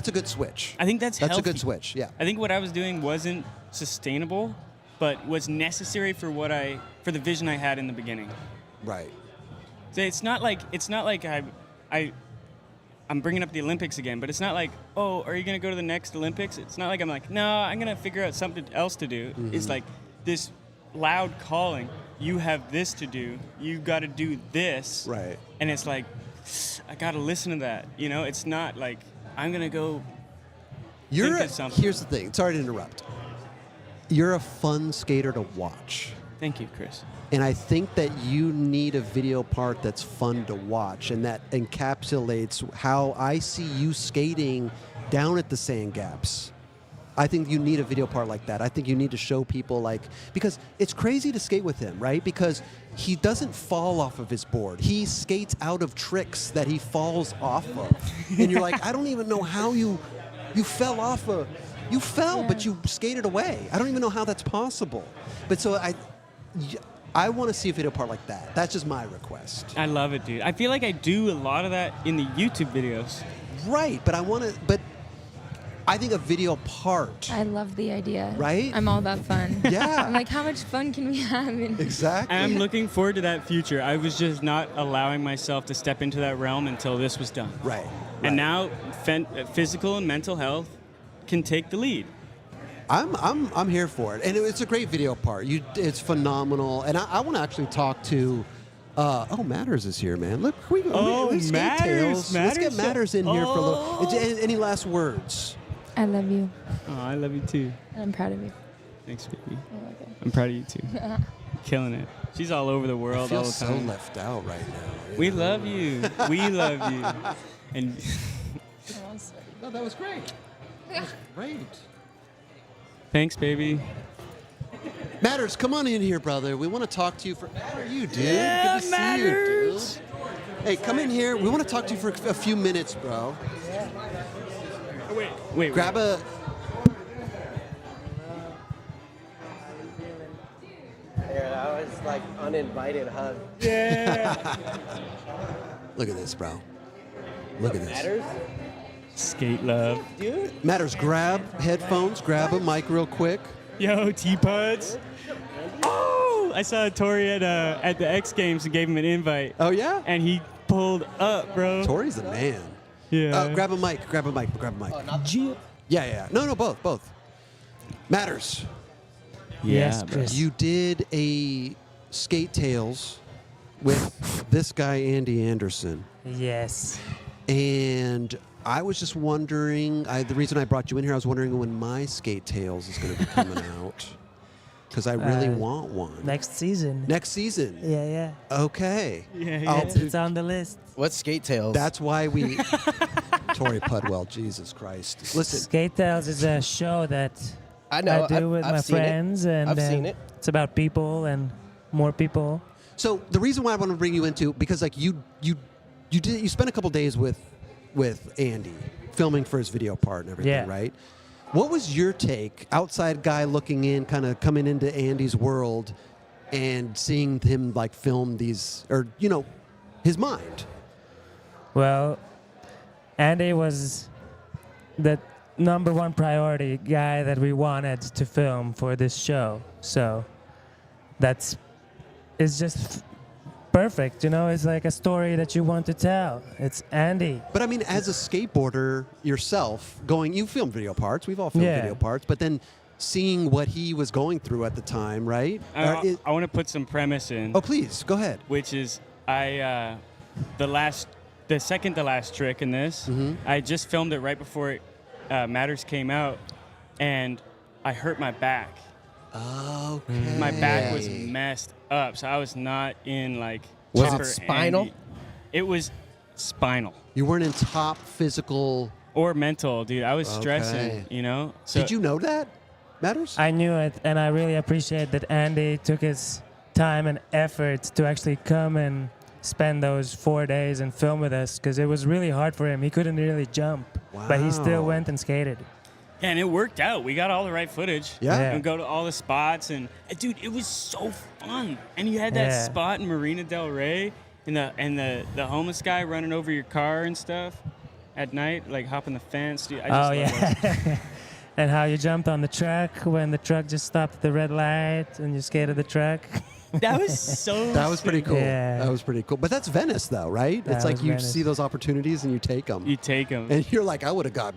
[SPEAKER 1] a good switch.
[SPEAKER 2] I think that's
[SPEAKER 1] a
[SPEAKER 2] healthy.
[SPEAKER 1] good switch. Yeah.
[SPEAKER 2] I think what I was doing wasn't sustainable, but was necessary for the vision I had in the beginning.
[SPEAKER 1] Right.
[SPEAKER 2] So it's not like I'm bringing up the Olympics again, but it's not like, oh, are you going to go to the next Olympics? It's not like I'm like, no, I'm going to figure out something else to do. It's like this loud calling. You have this to do. You got to do this.
[SPEAKER 1] Right.
[SPEAKER 2] And it's like, I got to listen to that. You know, it's not like I'm going to go think of something.
[SPEAKER 1] Here's the thing. Sorry to interrupt. You're a fun skater to watch.
[SPEAKER 2] Thank you, Chris.
[SPEAKER 1] And I think that you need a video part that's fun to watch and that encapsulates how I see you skating down at the sand gaps. I think you need a video part like that. I think you need to show people, like, because it's crazy to skate with him, right? Because he doesn't fall off of his board. He skates out of tricks that he falls off of. And you're like, I don't even know how you fell off of, you fell,
[SPEAKER 3] Yeah.
[SPEAKER 1] but you skated away. I don't even know how that's possible. But so I want to see a video part like that. That's just my request.
[SPEAKER 2] I love it, dude. I feel like I do a lot of that in the YouTube videos.
[SPEAKER 1] Right, but I think a video part.
[SPEAKER 3] I love the idea.
[SPEAKER 1] Right?
[SPEAKER 3] I'm all about fun.
[SPEAKER 1] Yeah.
[SPEAKER 3] I'm like, how much fun can we have?
[SPEAKER 1] Exactly.
[SPEAKER 2] I'm looking forward to that future. I was just not allowing myself to step into that realm until this was done.
[SPEAKER 1] Right.
[SPEAKER 2] And now physical and mental health can take the lead.
[SPEAKER 1] I'm here for it, and it's a great video part. It's phenomenal, and I want to actually talk to. Matters is here, man. Look, we skate
[SPEAKER 2] Matters,
[SPEAKER 1] tails. Let's get
[SPEAKER 2] Matters.
[SPEAKER 1] Matters in here for a little.
[SPEAKER 2] Oh.
[SPEAKER 1] Any last words?
[SPEAKER 3] I love you.
[SPEAKER 2] Oh, I love you too.
[SPEAKER 3] And I'm proud of you.
[SPEAKER 2] Thanks, baby.
[SPEAKER 3] Oh, okay.
[SPEAKER 2] I'm proud of you too. Killing it. She's all over the
[SPEAKER 1] I
[SPEAKER 2] world
[SPEAKER 1] feel
[SPEAKER 2] all the
[SPEAKER 1] so
[SPEAKER 2] time.
[SPEAKER 1] left out right now.
[SPEAKER 2] We love you. We love you. And
[SPEAKER 1] Oh, that was great. That was great.
[SPEAKER 2] thanks, baby.
[SPEAKER 1] Matters, come on in here, brother. We want to talk to you for. How are you, dude?
[SPEAKER 2] Yeah,
[SPEAKER 1] Good to
[SPEAKER 2] Matters.
[SPEAKER 1] see you, dude. Hey, come in here. We want to talk to you for a few minutes, bro.
[SPEAKER 2] Wait.
[SPEAKER 1] Grab a.
[SPEAKER 4] There, that was like uninvited hug.
[SPEAKER 2] Yeah.
[SPEAKER 1] Look at this, bro. Look at this.
[SPEAKER 4] Matters?
[SPEAKER 2] Skate love.
[SPEAKER 4] Dude?
[SPEAKER 1] Matters, grab headphones, grab a mic real quick.
[SPEAKER 2] Yo, T-Puds. Oh, I saw Tori at the X Games and gave him an invite.
[SPEAKER 1] Oh, yeah?
[SPEAKER 2] And he pulled up, bro.
[SPEAKER 1] Tori's the man.
[SPEAKER 2] Yeah.
[SPEAKER 1] Grab a mic. Yeah. No, both. Matters.
[SPEAKER 5] Yes,
[SPEAKER 2] bro.
[SPEAKER 5] Chris.
[SPEAKER 1] You did a Skate Tales with this guy, Andy Anderson.
[SPEAKER 5] Yes.
[SPEAKER 1] And I was just wondering, the reason I brought you in here, I was wondering when my Skate Tales is going to be coming out. Because I really want one.
[SPEAKER 5] Next season.
[SPEAKER 1] Next season?
[SPEAKER 5] Yeah.
[SPEAKER 1] Okay.
[SPEAKER 2] Yeah.
[SPEAKER 5] It's on the list.
[SPEAKER 4] What's Skate Tales?
[SPEAKER 1] That's why we... Tori Pudwell, Jesus Christ. Listen.
[SPEAKER 5] Skate Tales is a show that
[SPEAKER 4] I know.
[SPEAKER 5] I do with
[SPEAKER 4] I've
[SPEAKER 5] my
[SPEAKER 4] seen it.
[SPEAKER 5] friends, and
[SPEAKER 4] I've seen it.
[SPEAKER 5] It's about people and more people.
[SPEAKER 1] So the reason why I want to bring you into, because like you spent a couple days with Andy filming for his video part and everything, right? What was your take, outside guy looking in, kind of coming into Andy's world and seeing him like film these, or his mind?
[SPEAKER 5] Well, Andy was the number one priority guy that we wanted to film for this show. So it's just perfect. It's like a story that you want to tell. It's Andy.
[SPEAKER 1] But I mean, as a skateboarder yourself, you film video parts. We've all filmed video parts. But then seeing what he was going through at the time, right?
[SPEAKER 2] I want to put some premise in.
[SPEAKER 1] Oh, please, go ahead.
[SPEAKER 2] Which is, the second to last trick in this, I just filmed it right before Matters came out, and I hurt my back.
[SPEAKER 1] Okay.
[SPEAKER 2] My back was messed up, so I was not in like.
[SPEAKER 4] Was it
[SPEAKER 2] proper
[SPEAKER 4] spinal?
[SPEAKER 2] Andy. It was spinal.
[SPEAKER 1] You weren't in top physical
[SPEAKER 2] or mental, dude. I was stressing, So
[SPEAKER 1] did you know that? Matters?
[SPEAKER 5] I knew it, and I really appreciate that Andy took his time and effort to actually come and spend those 4 days and film with us, because it was really hard for him. He couldn't really jump, but he still went and skated.
[SPEAKER 2] And it worked out. We got all the right footage.
[SPEAKER 1] Yeah.
[SPEAKER 2] And go to all the spots, and dude, it was so fun. And you had that spot in Marina Del Rey, and the homeless guy running over your car and stuff at night, like hopping the fence. Dude, I just love those.
[SPEAKER 5] And how you jumped on the truck when the truck just stopped at the red light and you skated the truck.
[SPEAKER 2] That was so.
[SPEAKER 1] That was pretty cool.
[SPEAKER 5] Yeah.
[SPEAKER 1] That was pretty cool. But that's Venice, though, right?
[SPEAKER 5] That
[SPEAKER 1] it's like
[SPEAKER 5] was
[SPEAKER 1] you
[SPEAKER 5] Venice.
[SPEAKER 1] see those opportunities and you take them.
[SPEAKER 2] You take them.
[SPEAKER 1] And you're like, I would have got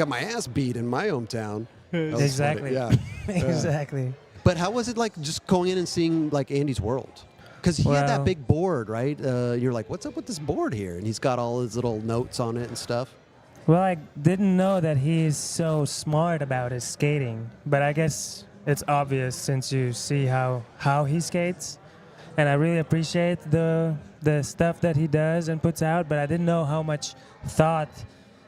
[SPEAKER 1] my ass beat in my hometown. That was
[SPEAKER 5] Exactly.
[SPEAKER 1] funny. Yeah.
[SPEAKER 5] Exactly.
[SPEAKER 1] But how was it like just going in and seeing like Andy's world? Because he had that
[SPEAKER 5] Well-
[SPEAKER 1] big board, right? You're like, what's up with this board here? And he's got all his little notes on it and stuff.
[SPEAKER 5] Well, I didn't know that he's so smart about his skating, but I guess it's obvious since you see how he skates. And I really appreciate the stuff that he does and puts out, but I didn't know how much thought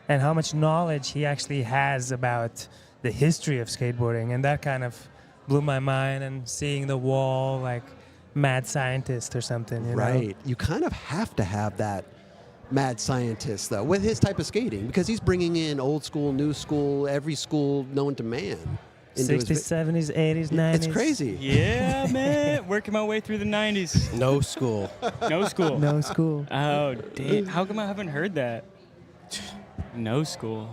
[SPEAKER 5] and how much knowledge he actually has about the history of skateboarding. And that kind of blew my mind, and seeing the wall like mad scientist or something. You know?
[SPEAKER 1] Right. You kind of have to have that mad scientist, though, with his type of skating, because he's bringing in old school, new school, every school known to man. into his
[SPEAKER 5] 60s, 70s, 80s, 90s.
[SPEAKER 1] It's crazy.
[SPEAKER 2] Yeah, man. Working my way through the 90s.
[SPEAKER 4] No school.
[SPEAKER 2] No school.
[SPEAKER 5] No school.
[SPEAKER 2] Oh, damn. How come I haven't heard that? No school.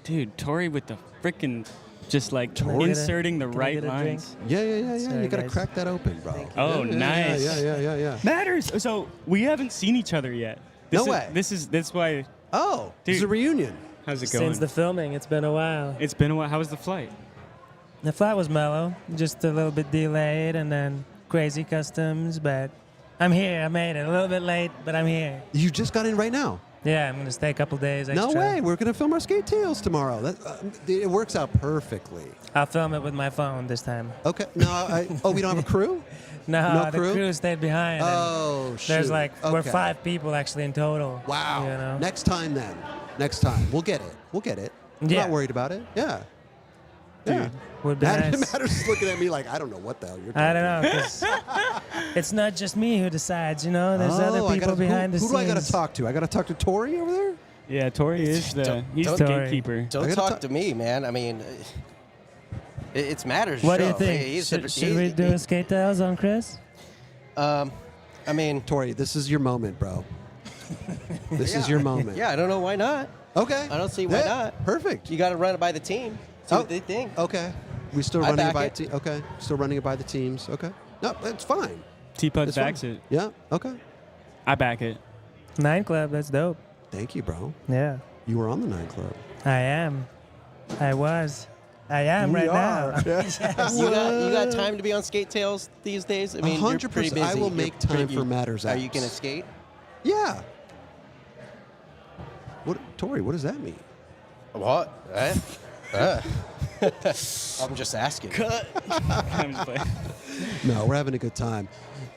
[SPEAKER 2] Dude, Tori with the freaking just like
[SPEAKER 1] Tori?
[SPEAKER 2] inserting the
[SPEAKER 5] Can I
[SPEAKER 2] right
[SPEAKER 5] get a drink?
[SPEAKER 2] lines.
[SPEAKER 1] Yeah.
[SPEAKER 5] Sorry,
[SPEAKER 1] You got to
[SPEAKER 5] guys.
[SPEAKER 1] crack that open, bro.
[SPEAKER 2] Oh,
[SPEAKER 1] Yeah,
[SPEAKER 2] nice.
[SPEAKER 1] Yeah.
[SPEAKER 2] Matters. So we haven't seen each other yet.
[SPEAKER 1] No way.
[SPEAKER 2] That's why.
[SPEAKER 1] Oh, it's a
[SPEAKER 2] Dude.
[SPEAKER 1] reunion.
[SPEAKER 2] How's it going?
[SPEAKER 5] Since the filming, it's been a while.
[SPEAKER 2] It's been a while. How was the flight?
[SPEAKER 5] The flight was mellow, just a little bit delayed, and then crazy customs, but I'm here. I made it a little bit late, but I'm here.
[SPEAKER 1] You just got in right now.
[SPEAKER 5] Yeah, I'm gonna stay a couple days extra.
[SPEAKER 1] No way. We're going to film our Skate Tales tomorrow. It works out perfectly.
[SPEAKER 5] I'll film it with my phone this time.
[SPEAKER 1] Okay. No, we don't have a crew?
[SPEAKER 5] No,
[SPEAKER 1] No
[SPEAKER 5] the
[SPEAKER 1] crew?
[SPEAKER 5] crew stayed behind. and
[SPEAKER 1] Oh, shoot.
[SPEAKER 5] there's like we're
[SPEAKER 1] Okay.
[SPEAKER 5] 5 people actually in total.
[SPEAKER 1] Wow.
[SPEAKER 5] You know?
[SPEAKER 1] Next time then. Next time. We'll get it. I'm
[SPEAKER 5] Yeah.
[SPEAKER 1] not worried about it. Yeah. Yeah.
[SPEAKER 5] Would be nice.
[SPEAKER 1] Matters is looking at me like, I don't know what the hell you're talking
[SPEAKER 5] I don't know, 'cause it's not just me who decides, you know. There's
[SPEAKER 1] Oh,
[SPEAKER 5] other people behind the
[SPEAKER 1] who
[SPEAKER 5] scenes.
[SPEAKER 1] do I got to talk to? I got to talk to Tori over there?
[SPEAKER 2] Yeah, Tori is he's the
[SPEAKER 4] don't-
[SPEAKER 2] gatekeeper.
[SPEAKER 1] I
[SPEAKER 4] Don't
[SPEAKER 1] gotta
[SPEAKER 4] talk
[SPEAKER 1] talk-
[SPEAKER 4] to me, man. I mean, it's Matters'
[SPEAKER 5] What do
[SPEAKER 4] show.
[SPEAKER 5] you think?
[SPEAKER 4] He's
[SPEAKER 5] Should we do a skate tales on Chris?
[SPEAKER 4] I mean,
[SPEAKER 1] Tori, this is your moment, bro. This is your moment.
[SPEAKER 4] yeah, I don't know why not.
[SPEAKER 1] Okay.
[SPEAKER 4] I don't see why not.
[SPEAKER 1] Perfect.
[SPEAKER 4] You got to run it by the team. See what they think.
[SPEAKER 1] Okay. We still
[SPEAKER 4] I
[SPEAKER 1] running it
[SPEAKER 4] back
[SPEAKER 1] by
[SPEAKER 4] it.
[SPEAKER 1] Okay. Still running it by the teams. Okay. No, that's fine.
[SPEAKER 2] T-Pud
[SPEAKER 1] It's
[SPEAKER 2] backs
[SPEAKER 1] fine.
[SPEAKER 2] it.
[SPEAKER 1] Yeah. Okay.
[SPEAKER 2] I back it.
[SPEAKER 5] 9 Club, that's dope.
[SPEAKER 1] Thank you, bro.
[SPEAKER 5] Yeah,
[SPEAKER 1] You were on the 9 Club.
[SPEAKER 5] I am. I was. I am right now.
[SPEAKER 4] You got time to be on Skate Tails these days? I mean, you're pretty
[SPEAKER 1] 100%.
[SPEAKER 4] busy.
[SPEAKER 1] I will make time for Matters
[SPEAKER 4] Are you
[SPEAKER 1] apps.
[SPEAKER 4] gonna skate?
[SPEAKER 1] Yeah. What, Tori? What does that mean?
[SPEAKER 4] What? I'm just asking.
[SPEAKER 2] I'm just playing.
[SPEAKER 1] No, we're having a good time.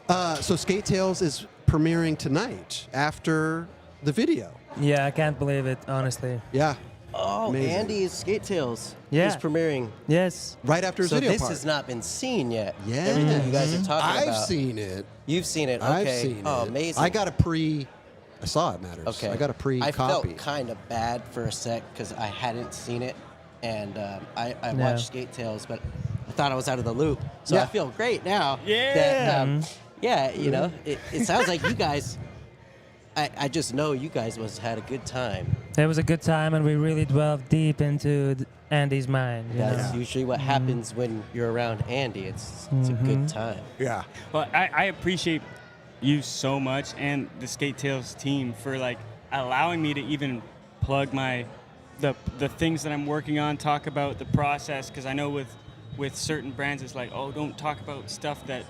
[SPEAKER 1] So Skate Tales is premiering tonight after the video.
[SPEAKER 5] Yeah, I can't believe it, honestly.
[SPEAKER 1] Yeah.
[SPEAKER 4] Oh,
[SPEAKER 1] Amazing.
[SPEAKER 4] Andy's Skate Tails
[SPEAKER 5] Yeah.
[SPEAKER 4] is premiering.
[SPEAKER 5] Yes.
[SPEAKER 1] Right after his
[SPEAKER 4] So
[SPEAKER 1] video
[SPEAKER 4] this
[SPEAKER 1] part.
[SPEAKER 4] has not been seen yet.
[SPEAKER 1] Yeah.
[SPEAKER 4] Everything you guys are talking about.
[SPEAKER 1] I've seen it.
[SPEAKER 4] You've seen it. Okay.
[SPEAKER 1] I've seen
[SPEAKER 4] Oh,
[SPEAKER 1] it.
[SPEAKER 4] amazing.
[SPEAKER 1] I saw it, Matters.
[SPEAKER 4] Okay.
[SPEAKER 1] I got a
[SPEAKER 4] I
[SPEAKER 1] pre-copy.
[SPEAKER 4] felt kind of bad for a sec because I hadn't seen it, and I
[SPEAKER 5] Yeah.
[SPEAKER 4] watched Skate Tales, but I thought I was out of the loop. So
[SPEAKER 1] Yeah.
[SPEAKER 4] I feel great now.
[SPEAKER 2] Yeah.
[SPEAKER 4] That, yeah, you know, it sounds like you guys. I just know you guys had a good time.
[SPEAKER 5] It was a good time, and we really delved deep into Andy's mind. You
[SPEAKER 4] That's
[SPEAKER 5] know?
[SPEAKER 4] usually what happens when you're around Andy. It's a good time.
[SPEAKER 1] Yeah.
[SPEAKER 2] Well, I appreciate you so much and the Skate Tails team for like allowing me to even plug the things that I'm working on, talk about the process, because I know with certain brands it's like, oh, don't talk about stuff that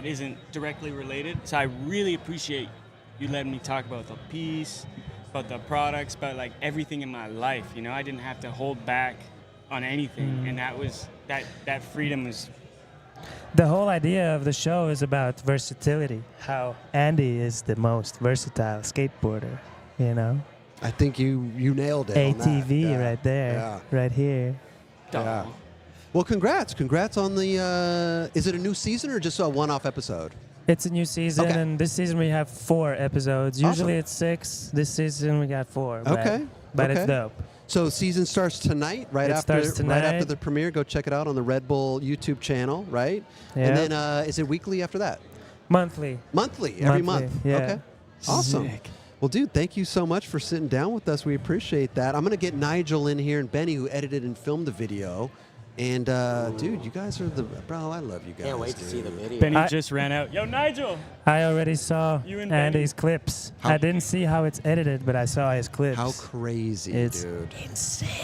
[SPEAKER 2] isn't directly related. So I really appreciate you letting me talk about the piece, about the products, about like everything in my life. You know, I didn't have to hold back on anything, and that freedom was.
[SPEAKER 5] The whole idea of the show is about versatility. How Andy is the most versatile skateboarder. You know,
[SPEAKER 1] I think you nailed it. on that.
[SPEAKER 5] ATV
[SPEAKER 1] Yeah.
[SPEAKER 5] right there,
[SPEAKER 1] Yeah.
[SPEAKER 5] right here.
[SPEAKER 1] Yeah. Well, congrats on the. Is it a new season or just a one-off episode?
[SPEAKER 5] It's a new season,
[SPEAKER 1] Okay.
[SPEAKER 5] and this season we have 4 episodes.
[SPEAKER 1] Awesome.
[SPEAKER 5] Usually it's 6. This season we got 4. But,
[SPEAKER 1] Okay.
[SPEAKER 5] But
[SPEAKER 1] Okay.
[SPEAKER 5] it's dope.
[SPEAKER 1] So season starts tonight, right
[SPEAKER 5] It
[SPEAKER 1] after
[SPEAKER 5] starts
[SPEAKER 1] right after
[SPEAKER 5] tonight.
[SPEAKER 1] the premiere. Go check it out on the Red Bull YouTube channel, right?
[SPEAKER 5] Yeah.
[SPEAKER 1] And then is it weekly after that?
[SPEAKER 5] Monthly.
[SPEAKER 1] Monthly, every
[SPEAKER 5] Monthly,
[SPEAKER 1] month.
[SPEAKER 5] yeah.
[SPEAKER 1] Okay. Awesome.
[SPEAKER 2] Sick.
[SPEAKER 1] Well, dude, thank you so much for sitting down with us. We appreciate that. I'm going to get Nigel in here and Benny, who edited and filmed the video. And, dude, you guys are bro, I love you guys.
[SPEAKER 4] Can't wait to
[SPEAKER 1] dude.
[SPEAKER 4] see the video.
[SPEAKER 2] Benny
[SPEAKER 5] I-
[SPEAKER 2] just ran out. Yo, Nigel.
[SPEAKER 5] I already saw
[SPEAKER 2] You and
[SPEAKER 5] Andy's clips.
[SPEAKER 1] How-
[SPEAKER 5] I didn't see how it's edited, but I saw his clips.
[SPEAKER 1] How crazy,
[SPEAKER 5] It's
[SPEAKER 1] dude.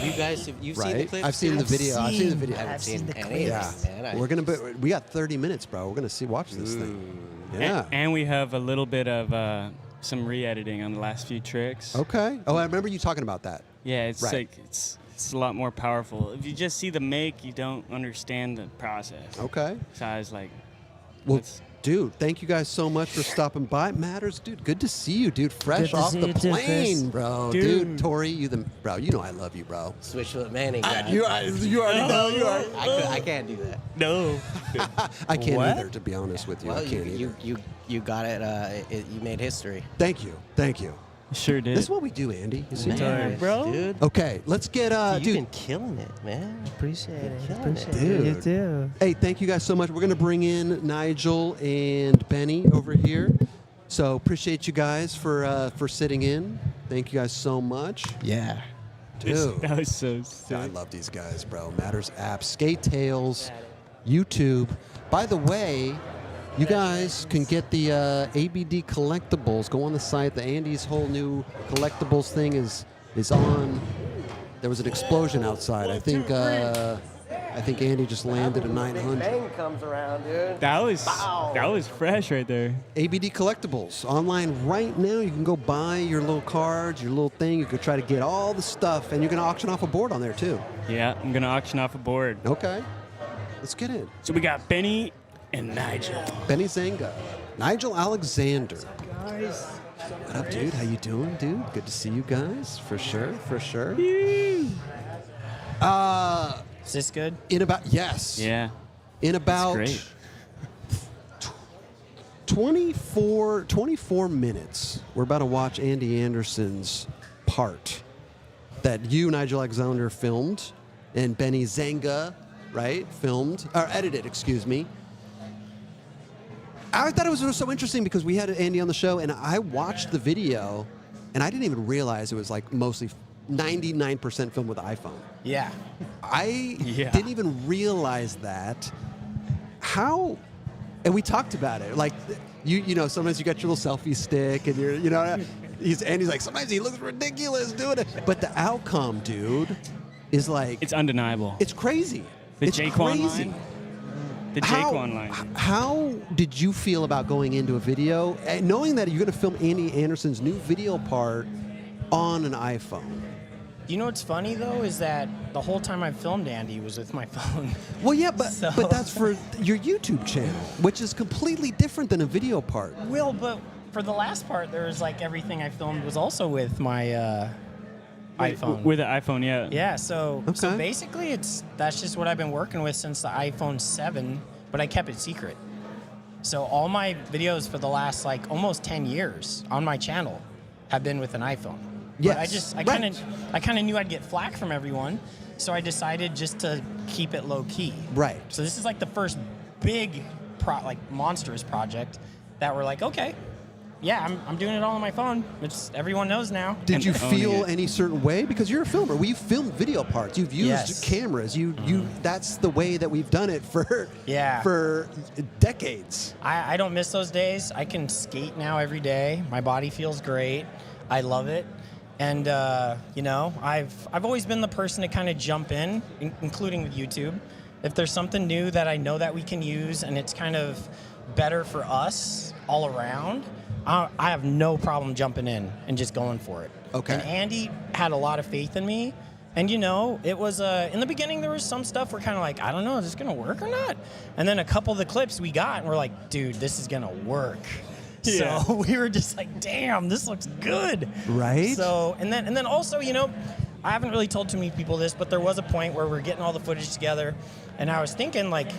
[SPEAKER 4] You guys, you've seen the
[SPEAKER 1] Right?
[SPEAKER 4] clips?
[SPEAKER 1] I've seen the video. I've seen the video.
[SPEAKER 4] I haven't
[SPEAKER 5] I've
[SPEAKER 4] seen
[SPEAKER 5] seen the
[SPEAKER 4] any
[SPEAKER 1] Yeah.
[SPEAKER 4] of it, man.
[SPEAKER 1] We're going to we got 30 minutes, bro. We're going to watch this thing. Yeah.
[SPEAKER 2] And we have a little bit of some re-editing on the last few tricks.
[SPEAKER 1] Okay. Oh, I remember you talking about that.
[SPEAKER 2] Yeah, it's
[SPEAKER 1] Right.
[SPEAKER 2] like it's a lot more powerful. If you just see the make, you don't understand the process.
[SPEAKER 1] Okay.
[SPEAKER 2] So I was like,
[SPEAKER 1] Well,
[SPEAKER 2] It's-
[SPEAKER 1] dude, thank you guys so much for stopping by. Matters, dude. Good to see you, dude. Fresh
[SPEAKER 5] Good to
[SPEAKER 1] off
[SPEAKER 5] see
[SPEAKER 1] the
[SPEAKER 5] you too, Chris.
[SPEAKER 1] plane, bro.
[SPEAKER 2] Dude.
[SPEAKER 1] Dude, Tori, bro. You know I love you, bro.
[SPEAKER 4] Switch with Manning. guy.
[SPEAKER 1] You already know. You already.
[SPEAKER 4] I can't do that.
[SPEAKER 2] no.
[SPEAKER 1] I can't
[SPEAKER 5] What?
[SPEAKER 1] either, to be honest with you.
[SPEAKER 4] Well,
[SPEAKER 1] I can't either.
[SPEAKER 4] you got it. You made history.
[SPEAKER 1] Thank you. Thank you.
[SPEAKER 2] Sure did.
[SPEAKER 1] This is what we do, Andy. You see?
[SPEAKER 2] Man. bro.
[SPEAKER 4] Dude.
[SPEAKER 1] Okay, let's get
[SPEAKER 4] You've
[SPEAKER 1] dude.
[SPEAKER 4] been killing it, man.
[SPEAKER 5] Appreciate it.
[SPEAKER 4] Killing
[SPEAKER 5] Appreciate
[SPEAKER 1] it.
[SPEAKER 5] it. You
[SPEAKER 1] Dude.
[SPEAKER 5] too.
[SPEAKER 1] Hey, thank you guys so much. We're gonna bring in Nigel and Benny over here. So appreciate you guys for sitting in. Thank you guys so much,
[SPEAKER 4] Yeah.
[SPEAKER 1] dude.
[SPEAKER 2] That was so sick.
[SPEAKER 1] I love these guys, bro. Matters Apps, Skate Tales, YouTube. By the way, you guys can get the ABD collectibles. Go on the site. The Andy's whole new collectibles thing is on. There was an explosion outside. I think Andy just landed a 900.
[SPEAKER 4] Bang comes around, dude.
[SPEAKER 2] That was fresh right there.
[SPEAKER 1] ABD Collectibles online right now. You can go buy your little cards, your little thing. You could try to get all the stuff, and you're gonna auction off a board on there too.
[SPEAKER 2] Yeah, I'm gonna auction off a board.
[SPEAKER 1] Okay, let's get in.
[SPEAKER 2] So we got Benny and Nigel.
[SPEAKER 1] Benny Zanga, Nigel Alexander. What up, dude? How you doing, dude? Good to see you guys. For sure, for sure.
[SPEAKER 4] Is this good?
[SPEAKER 1] In about
[SPEAKER 2] Yeah.
[SPEAKER 1] in about
[SPEAKER 2] great.
[SPEAKER 1] 24 minutes, we're about to watch Andy Anderson's part that you, Nigel Alexander, filmed, and Benny Zanga, right, edited, excuse me. I thought it was so interesting because we had Andy on the show, and I watched the video, and I didn't even realize it was like mostly 99% filmed with an iPhone.
[SPEAKER 4] Yeah.
[SPEAKER 1] I
[SPEAKER 2] Yeah.
[SPEAKER 1] didn't even realize that. How, and we talked about it. Like, you know, sometimes you got your little selfie stick, and you're, you know, Andy's like, sometimes he looks ridiculous doing it. But the outcome, dude, is like...
[SPEAKER 2] It's undeniable.
[SPEAKER 1] It's crazy.
[SPEAKER 2] The
[SPEAKER 1] it's
[SPEAKER 2] Jaquan
[SPEAKER 1] crazy.
[SPEAKER 2] line. The Jaquan line.
[SPEAKER 1] How did you feel about going into a video, and knowing that you're going to film Andy Anderson's new video part on an iPhone?
[SPEAKER 6] You know what's funny though is that the whole time I filmed Andy was with my phone.
[SPEAKER 1] Well, yeah, but
[SPEAKER 6] So-
[SPEAKER 1] but that's for your YouTube channel, which is completely different than a video part.
[SPEAKER 6] Will, but for the last part, there was like everything I filmed was also with my iPhone.
[SPEAKER 2] With the iPhone, yeah.
[SPEAKER 6] Yeah, so
[SPEAKER 1] Okay.
[SPEAKER 6] basically that's just what I've been working with since the iPhone 7, but I kept it secret. So all my videos for the last like almost 10 years on my channel have been with an iPhone.
[SPEAKER 1] Yes,
[SPEAKER 6] But I kind of knew I'd get flack from everyone, so I decided just to keep it low key.
[SPEAKER 1] Right.
[SPEAKER 6] So this is like the first big monstrous project that we're like, okay, yeah, I'm doing it all on my phone. It's everyone knows now.
[SPEAKER 1] Did
[SPEAKER 2] And
[SPEAKER 1] you
[SPEAKER 2] owning
[SPEAKER 1] feel
[SPEAKER 2] it.
[SPEAKER 1] any certain way? Because you're a filmer. Well, you film video parts. You've used
[SPEAKER 6] Yes.
[SPEAKER 1] cameras. You that's the way that we've done it for decades.
[SPEAKER 6] I don't miss those days. I can skate now every day. My body feels great. I love it. And, you know, I've always been the person to kind of jump in, including with YouTube. If there's something new that I know that we can use and it's kind of better for us all around, I have no problem jumping in and just going for it.
[SPEAKER 1] Okay.
[SPEAKER 6] And Andy had a lot of faith in me. And, you know, it was, in the beginning, there was some stuff we're kind of like, I don't know, is this going to work or not? And then a couple of the clips we got, and we're like, dude, this is going to work.
[SPEAKER 2] Yeah.
[SPEAKER 6] So we were just like, damn, this looks good.
[SPEAKER 1] Right.
[SPEAKER 6] So, and then also, you know, I haven't really told too many people this, but there was a point where we're getting all the footage together, and I was thinking, like,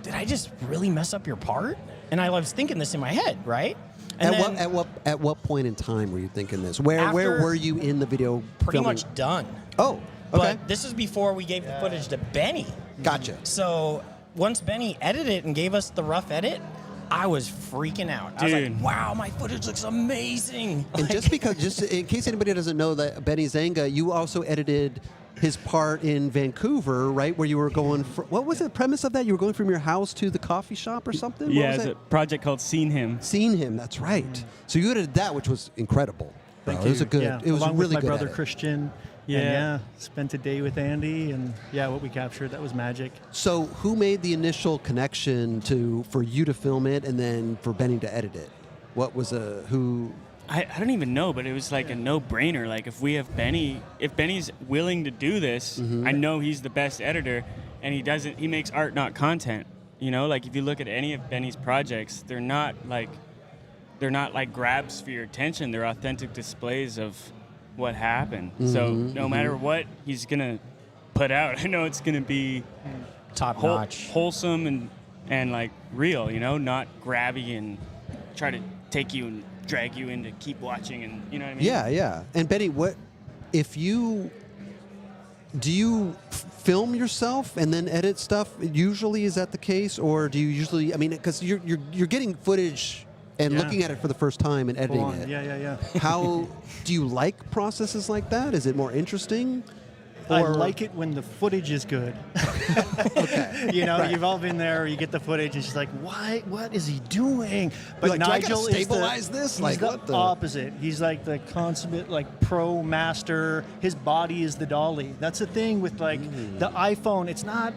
[SPEAKER 6] did I just really mess up your part? And I was thinking this in my head, right? And
[SPEAKER 1] At what point in time were you thinking this? Where
[SPEAKER 6] After-
[SPEAKER 1] were you in the video?
[SPEAKER 6] pretty
[SPEAKER 1] filming?
[SPEAKER 6] much done.
[SPEAKER 1] Oh, okay.
[SPEAKER 6] But this is before we gave the footage to Benny.
[SPEAKER 1] Gotcha.
[SPEAKER 6] So once Benny edited it and gave us the rough edit, I was freaking out. I was like,
[SPEAKER 2] Dude.
[SPEAKER 6] wow, my footage looks amazing.
[SPEAKER 1] And just in case anybody doesn't know, that Benny Zanga, you also edited his part in Vancouver, right? Where you were going for, what was the premise of that? You were going from your house to the coffee shop or something? What
[SPEAKER 2] Yeah,
[SPEAKER 1] was
[SPEAKER 2] it's
[SPEAKER 1] it?
[SPEAKER 2] a project called Seen Him.
[SPEAKER 1] Seen Him, that's right. So you edited that, which was incredible. bro.
[SPEAKER 7] Thank
[SPEAKER 1] It was
[SPEAKER 7] you.
[SPEAKER 1] a good,
[SPEAKER 7] Yeah,
[SPEAKER 1] it was
[SPEAKER 7] along
[SPEAKER 1] a really
[SPEAKER 7] with my
[SPEAKER 1] good
[SPEAKER 7] brother
[SPEAKER 1] edit.
[SPEAKER 7] Christian.
[SPEAKER 2] Yeah.
[SPEAKER 7] And yeah, spent a day with Andy, and yeah, what we captured, that was magic.
[SPEAKER 1] So who made the initial connection for you to film it and then for Benny to edit it? What was who?
[SPEAKER 2] I don't even know, but it was like a no-brainer. Like if we have Benny, if Benny's willing to do this, I know he's the best editor, and he makes art, not content. You know, like if you look at any of Benny's projects, they're not like grabs for your attention. They're authentic displays of what happened. So no matter what he's gonna put out, I know it's gonna be
[SPEAKER 6] Top notch.
[SPEAKER 2] wholesome and like real. You know, not grabby and try to take you and drag you in to keep watching, and you know what I mean?
[SPEAKER 1] Yeah, yeah. And Benny, do you film yourself and then edit stuff? Usually, is that the case, or do you usually? I mean, because you're getting footage and
[SPEAKER 7] Yeah.
[SPEAKER 1] looking at it for the first time and editing
[SPEAKER 7] Full on.
[SPEAKER 1] it.
[SPEAKER 7] Yeah.
[SPEAKER 1] How do you like processes like that? Is it more interesting?
[SPEAKER 7] I
[SPEAKER 1] Or-
[SPEAKER 7] like it when the footage is good.
[SPEAKER 1] Okay.
[SPEAKER 7] You know, you've all been there. You get the footage, and she's like, "Why? What is he doing?" But
[SPEAKER 1] like, do I gotta
[SPEAKER 7] Nigel
[SPEAKER 1] stabilize
[SPEAKER 7] is
[SPEAKER 1] this?
[SPEAKER 7] He's
[SPEAKER 1] Like,
[SPEAKER 7] the
[SPEAKER 1] what the-
[SPEAKER 7] opposite. He's like the consummate, like pro master. His body is the dolly. That's the thing with like the iPhone. It's not.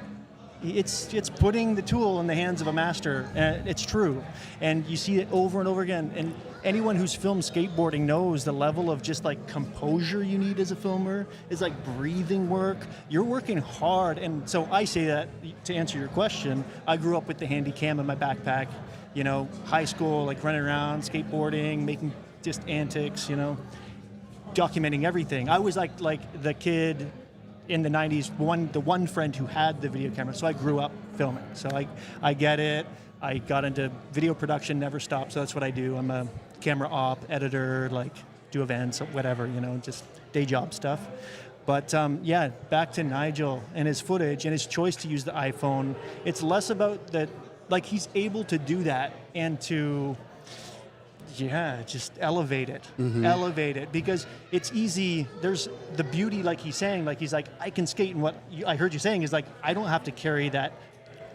[SPEAKER 7] It's putting the tool in the hands of a master. It's true, and you see it over and over again. And anyone who's filmed skateboarding knows the level of just like composure you need as a filmer is like breathing work. You're working hard, and so I say that to answer your question. I grew up with the handy cam in my backpack. You know, high school, like running around, skateboarding, making just antics. You know, documenting everything. I was like the kid in the 90s, the one friend who had the video camera. So I grew up filming. So I get it. I got into video production, never stopped. So that's what I do. I'm a camera op, editor, like do events, whatever, you know, just day job stuff. But yeah, back to Nigel and his footage and his choice to use the iPhone. It's less about that, like he's able to do that and to, yeah, just elevate it. Elevate it, because it's easy. There's the beauty, like he's saying, like he's like, I can skate, and what I heard you saying is like, I don't have to carry that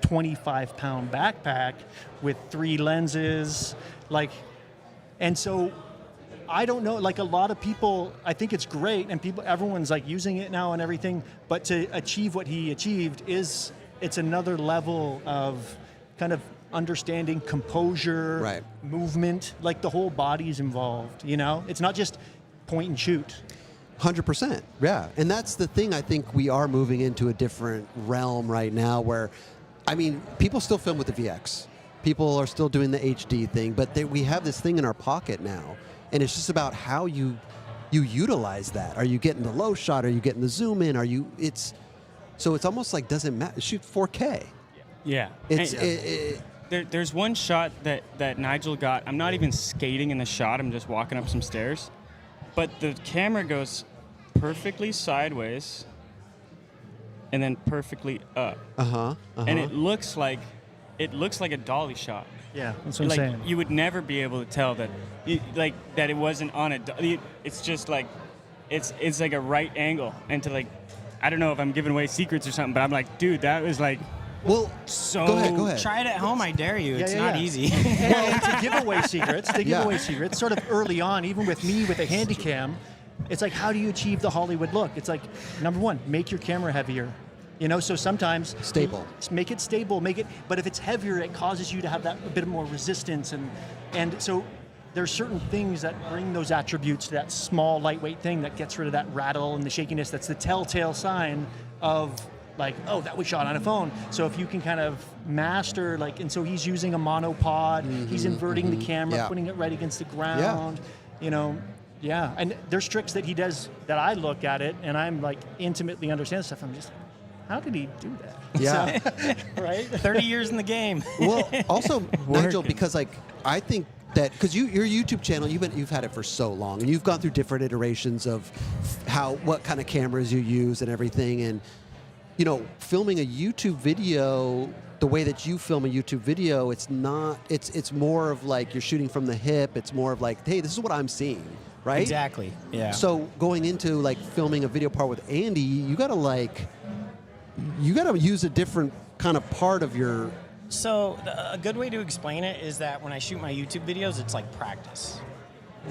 [SPEAKER 7] 25-pound backpack with 3 lenses, like, and so I don't know, like a lot of people, I think it's great, and everyone's like using it now and everything, but to achieve what he achieved it's another level of kind of understanding composure,
[SPEAKER 1] Right.
[SPEAKER 7] movement, like the whole body's involved, you know? It's not just point and shoot.
[SPEAKER 1] 100%. Yeah. And that's the thing. I think we are moving into a different realm right now where, I mean, people still film with the VX. People are still doing the HD thing, but we have this thing in our pocket now. And it's just about how you utilize that. Are you getting the low shot? Are you getting the zoom in? So it's almost like doesn't matter. Shoot 4K.
[SPEAKER 2] Yeah. There's one shot that Nigel got. I'm not even skating in the shot. I'm just walking up some stairs. But the camera goes perfectly sideways and then perfectly up. And it looks like a dolly shot.
[SPEAKER 7] Yeah, that's what I'm
[SPEAKER 2] Like
[SPEAKER 7] saying.
[SPEAKER 2] you would never be able to tell that it wasn't on a it's just like it's like a right angle, and to like I don't know if I'm giving away secrets or something, but I'm like, dude, that was like
[SPEAKER 1] Well,
[SPEAKER 2] so
[SPEAKER 1] go ahead.
[SPEAKER 6] Try it at home, I dare you. It's not easy.
[SPEAKER 7] And to give away secrets, sort of early on, even with me with a handy cam, it's like, how do you achieve the Hollywood look? It's like, number one, make your camera heavier. You know, so sometimes
[SPEAKER 1] Stable.
[SPEAKER 7] Make it stable, but if it's heavier, it causes you to have that a bit more resistance, and so there's certain things that bring those attributes to that small, lightweight thing that gets rid of that rattle and the shakiness. That's the telltale sign of like, oh, that was shot on a phone. So if you can kind of master, like, and so he's using a monopod, he's inverting the camera, putting it right against the ground, you know. Yeah, and there's tricks that he does that I look at it and I'm like intimately understand stuff. I'm just, how did he do that?
[SPEAKER 1] Yeah.
[SPEAKER 7] So, right?
[SPEAKER 6] 30 years in the game.
[SPEAKER 1] Well, also, Nigel, because like I think that because your YouTube channel, you've had it for so long, and you've gone through different iterations of what kind of cameras you use and everything, and you know, filming a YouTube video the way that you film a YouTube video, it's more of like you're shooting from the hip. It's more of like, hey, this is what I'm seeing, right?
[SPEAKER 6] Exactly. Yeah.
[SPEAKER 1] So going into like filming a video part with Andy, you gotta use a different kind of part of your.
[SPEAKER 6] So a good way to explain it is that when I shoot my YouTube videos, it's like practice.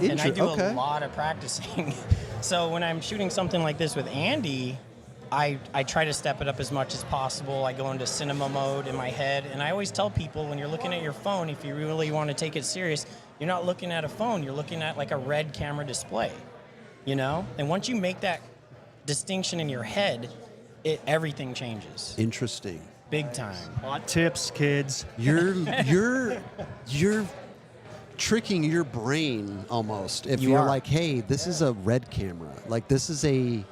[SPEAKER 6] And I do a lot of practicing. So when I'm shooting something like this with Andy, I try to step it up as much as possible. I go into cinema mode in my head. And I always tell people, when you're looking at your phone, if you really want to take it serious, you're not looking at a phone. You're looking at like a red camera display, you know? And once you make that distinction in your head, everything changes.
[SPEAKER 1] Interesting.
[SPEAKER 6] Big time.
[SPEAKER 7] Hot tips, kids.
[SPEAKER 1] You're tricking your brain almost if
[SPEAKER 6] You
[SPEAKER 1] you're
[SPEAKER 6] are.
[SPEAKER 1] like, hey, this is a red camera. Like this is a.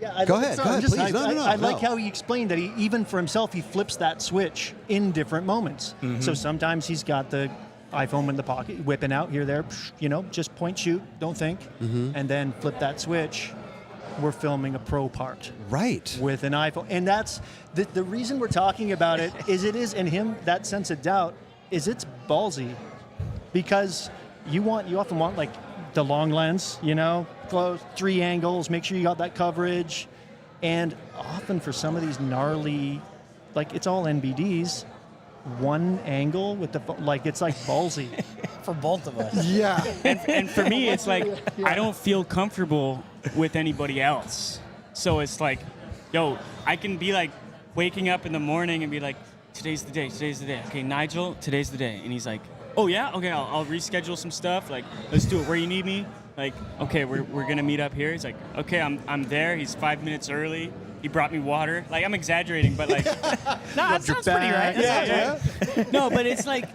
[SPEAKER 7] Yeah,
[SPEAKER 1] Go ahead, please. No.
[SPEAKER 7] I like how he explained that he, even for himself, he flips that switch in different moments. So sometimes he's got the iPhone in the pocket, whipping out here, there, you know, just point, shoot, don't think, and then flip that switch. We're filming a pro part.
[SPEAKER 1] Right.
[SPEAKER 7] With an iPhone. And that's, the reason we're talking about it is in him, that sense of doubt, is it's ballsy. Because you often want like the long lens, you know, close, 3 angles, make sure you got that coverage. And often for some of these gnarly, like it's all NBDs, one angle with the, like it's like ballsy.
[SPEAKER 6] For both of us.
[SPEAKER 1] Yeah.
[SPEAKER 2] And for me, it's like I don't feel comfortable with anybody else. So it's like, yo, I can be like waking up in the morning and be like, today's the day. Okay, Nigel, today's the day. And he's like, oh yeah, okay, I'll reschedule some stuff. Like, let's do it. Where you need me? Like, okay, we're gonna meet up here. He's like, okay, I'm there. He's 5 minutes early. He brought me water. Like, I'm exaggerating, but like,
[SPEAKER 6] Nah, that sounds pretty right.
[SPEAKER 2] yeah. No, but it's like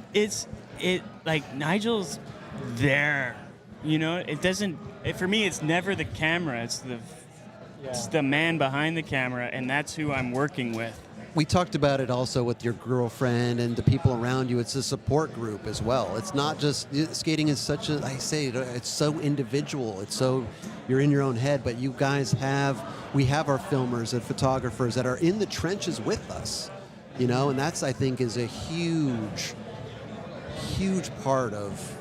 [SPEAKER 2] like Nigel's there. You know, it doesn't. For me, it's never the camera. It's the man behind the camera, and that's who I'm working with.
[SPEAKER 1] We talked about it also with your girlfriend and the people around you. It's a support group as well. It's not just skating is such a, I say, it's so individual. It's so, you're in your own head, but you guys we have our filmers and photographers that are in the trenches with us, you know, and that's, I think, is a huge part of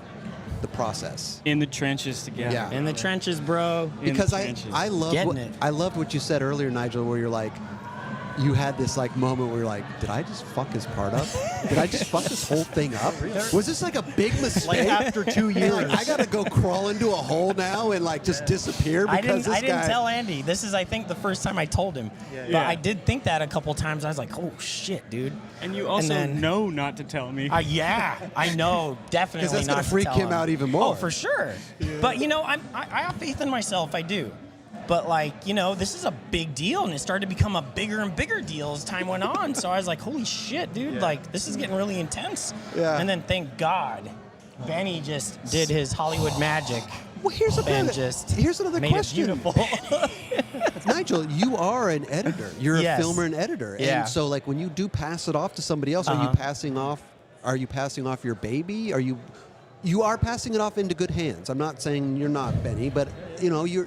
[SPEAKER 1] the process.
[SPEAKER 2] In the trenches together.
[SPEAKER 1] Yeah.
[SPEAKER 6] In the trenches, bro.
[SPEAKER 1] Because
[SPEAKER 2] trenches.
[SPEAKER 1] I
[SPEAKER 6] Getting it.
[SPEAKER 1] loved what you said earlier, Nigel, where you're like, you had this like moment where you're like, did I just fuck his part up? Did I just fuck this whole thing up? Was this like a big mistake?
[SPEAKER 7] Like after 2 years.
[SPEAKER 1] And, like, I gotta go crawl into a hole now and like just disappear because
[SPEAKER 6] I didn't
[SPEAKER 1] guy.
[SPEAKER 6] tell Andy. This is, I think, the first time I told him. But
[SPEAKER 2] Yeah.
[SPEAKER 6] I did think that a couple times. I was like, oh shit, dude.
[SPEAKER 2] And you also
[SPEAKER 6] then-
[SPEAKER 2] know not to tell me.
[SPEAKER 6] Yeah, I know, definitely.
[SPEAKER 1] 'Cause that's gonna
[SPEAKER 6] not to
[SPEAKER 1] freak
[SPEAKER 6] tell
[SPEAKER 1] him out even more.
[SPEAKER 6] Oh, for sure. But you know, I have faith in myself. I do. But like, you know, this is a big deal, and it started to become a bigger and bigger deal as time went on. So I was like, holy shit, dude! Like, this is getting really intense.
[SPEAKER 1] Yeah.
[SPEAKER 6] And then thank God, Benny just did his Hollywood magic.
[SPEAKER 1] Well, here's another
[SPEAKER 6] made
[SPEAKER 1] question.
[SPEAKER 6] it beautiful.
[SPEAKER 1] Nigel, you are an editor. You're
[SPEAKER 6] Yes.
[SPEAKER 1] a filmer and editor.
[SPEAKER 6] Yeah.
[SPEAKER 1] And so like when you do pass it off to somebody else, are you passing off your baby? You are passing it off into good hands. I'm not saying you're not, Benny, but you know, here's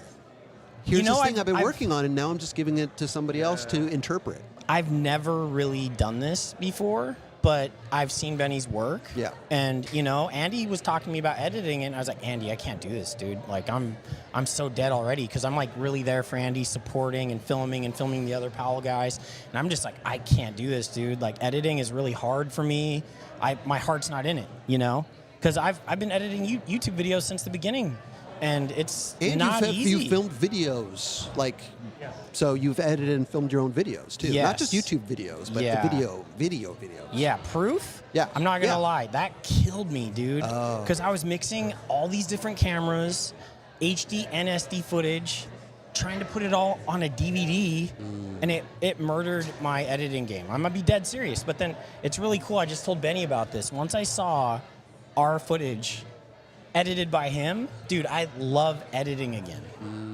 [SPEAKER 1] this thing I've been working on, and now I'm just giving it to somebody else to interpret.
[SPEAKER 6] I've never really done this before, but I've seen Benny's work.
[SPEAKER 1] Yeah.
[SPEAKER 6] And you know, Andy was talking to me about editing, and I was like, Andy, I can't do this, dude. Like, I'm so dead already because I'm like really there for Andy, supporting and filming the other Powell guys, and I'm just like, I can't do this, dude. Like, editing is really hard for me. My heart's not in it, you know, because I've been editing YouTube videos since the beginning. And it's
[SPEAKER 1] And
[SPEAKER 6] not easy.
[SPEAKER 1] you filmed videos, like, so you've edited and filmed your own videos too. Not just
[SPEAKER 6] Yes.
[SPEAKER 1] YouTube videos, but
[SPEAKER 6] Yeah.
[SPEAKER 1] the video videos.
[SPEAKER 6] Yeah, proof?
[SPEAKER 1] Yeah.
[SPEAKER 6] I'm not going to
[SPEAKER 1] Yeah.
[SPEAKER 6] lie. That killed me, dude.
[SPEAKER 1] Oh.
[SPEAKER 6] Because I was mixing all these different cameras, HD and SD footage, trying to put it all on a DVD, and it murdered my editing game. I'm going to be dead serious. But then it's really cool. I just told Benny about this. Once I saw our footage edited by him, dude, I love editing again.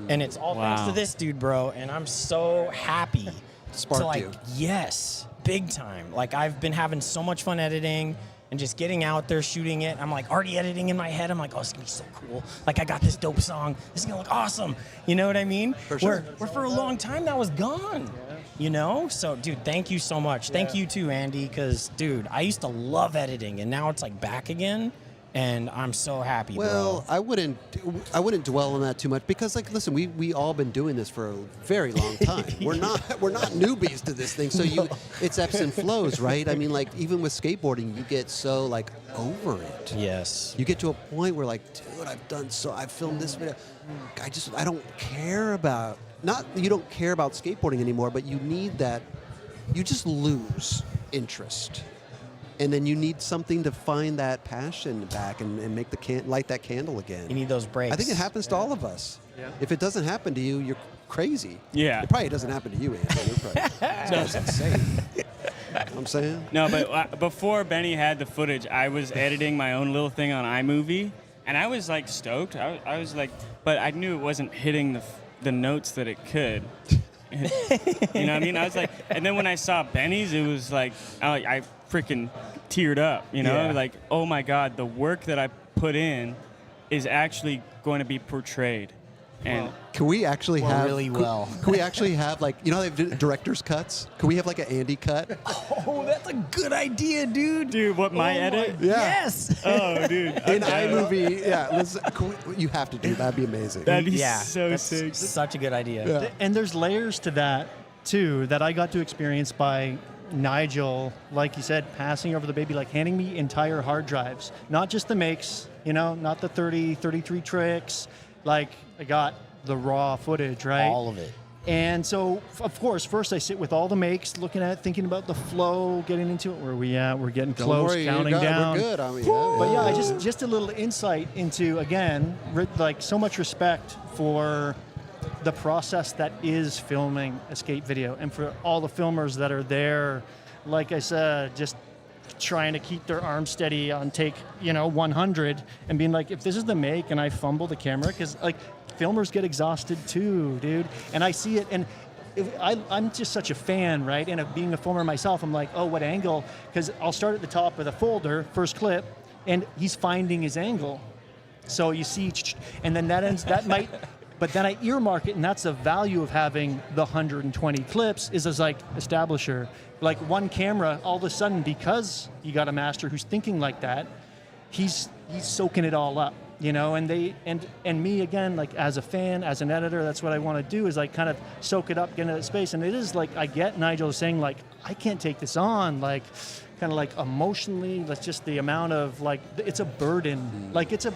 [SPEAKER 6] And it's all thanks
[SPEAKER 2] Wow.
[SPEAKER 6] to this dude, bro. And I'm so happy
[SPEAKER 1] Sparked
[SPEAKER 6] to, like,
[SPEAKER 1] you.
[SPEAKER 6] yes, big time. Like, I've been having so much fun editing and just getting out there, shooting it. I'm like already editing in my head. I'm like, oh, it's gonna be so cool. Like, I got this dope song. This is gonna look awesome. You know what I mean?
[SPEAKER 1] For sure.
[SPEAKER 6] Where for a long time that was gone. You know? So, dude, thank you so much. Thank you too, Andy, because, dude, I used to love editing, and now it's like back again. And I'm so happy,
[SPEAKER 1] Well,
[SPEAKER 6] bro.
[SPEAKER 1] I wouldn't dwell on that too much because, like, listen, we all been doing this for a very long time. We're not newbies to this thing. So it's ebbs and flows, right? I mean, like, even with skateboarding, you get so like over it.
[SPEAKER 6] Yes.
[SPEAKER 1] You get to a point where, like, dude, I've filmed this video. I don't care about, not you don't care about skateboarding anymore, but you need that. You just lose interest. And then you need something to find that passion back and make light that candle again.
[SPEAKER 6] You need those breaks.
[SPEAKER 1] I think it happens to all of us.
[SPEAKER 7] Yeah.
[SPEAKER 1] If it doesn't happen to you, you're crazy.
[SPEAKER 2] Yeah.
[SPEAKER 1] It probably doesn't happen to you, Andy. You're probably, this guy's insane. You know what I'm saying?
[SPEAKER 2] No, but before Benny had the footage, I was editing my own little thing on iMovie, and I was like stoked. I was like, but I knew it wasn't hitting the notes that it could. You know what I mean? I was like, and then when I saw Benny's, it was like, I freaking teared up. You know,
[SPEAKER 6] Yeah.
[SPEAKER 2] like, oh my God, the work that I put in is actually going to be portrayed. And
[SPEAKER 1] Can we actually have
[SPEAKER 6] really well.
[SPEAKER 1] Can we actually have, like, you know how they have director's cuts? Can we have like an Andy cut?
[SPEAKER 6] Oh, that's a good idea, dude.
[SPEAKER 2] dude, what my edit?
[SPEAKER 1] Yeah.
[SPEAKER 6] Yes.
[SPEAKER 2] Oh, dude,
[SPEAKER 1] In iMovie, yeah. You have to do. That'd be amazing.
[SPEAKER 2] that'd be
[SPEAKER 6] Yeah.
[SPEAKER 2] so
[SPEAKER 6] that's
[SPEAKER 2] sick.
[SPEAKER 6] such a good idea.
[SPEAKER 1] Yeah.
[SPEAKER 7] And there's layers to that too that I got to experience by Nigel, like you said, passing over the baby, like handing me entire hard drives, not just the makes, you know, not the 30, 33 tricks. Like, I got the raw footage, right?
[SPEAKER 6] All of it.
[SPEAKER 7] And so, of course, first I sit with all the makes, looking at it, thinking about the flow, getting into it. Where are we at? We're getting
[SPEAKER 1] Don't
[SPEAKER 7] close,
[SPEAKER 1] worry,
[SPEAKER 7] counting down.
[SPEAKER 1] We're good. I mean,
[SPEAKER 7] But yeah, just a little insight into, again, like, so much respect for the process that is filming a skate video, and for all the filmers that are there, like I said, just trying to keep their arms steady on take, 100, and being like, if this is the make and I fumble the camera, because like filmers get exhausted too, dude. And I see it, and I'm just such a fan, right? And of being a filmer myself, I'm like, oh, what angle? Because I'll start at the top of the folder, first clip, and he's finding his angle. So you see, and then that might, but then I earmark it, and that's the value of having the 120 clips, is as like establisher. Like one camera, all of a sudden, because you got a master who's thinking like that, he's soaking it all up. and they and me again, like as a fan, as an editor, that's what I want to do is like kind of soak it up, get into that space. And it is like I get Nigel saying like I can't take this on, like kind of like emotionally, that's just the amount of like it's a burden. Like it's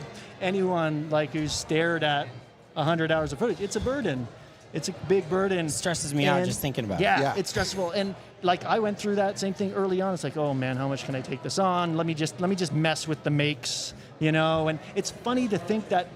[SPEAKER 7] anyone like who's stared at 100 hours of footage, it's a burden. It's a big burden.
[SPEAKER 6] It stresses me out just thinking about it.
[SPEAKER 7] Yeah, it's stressful. And like I went through that same thing early on. It's like, oh man, how much can I take this on? Let me just mess with the makes, And it's funny to think that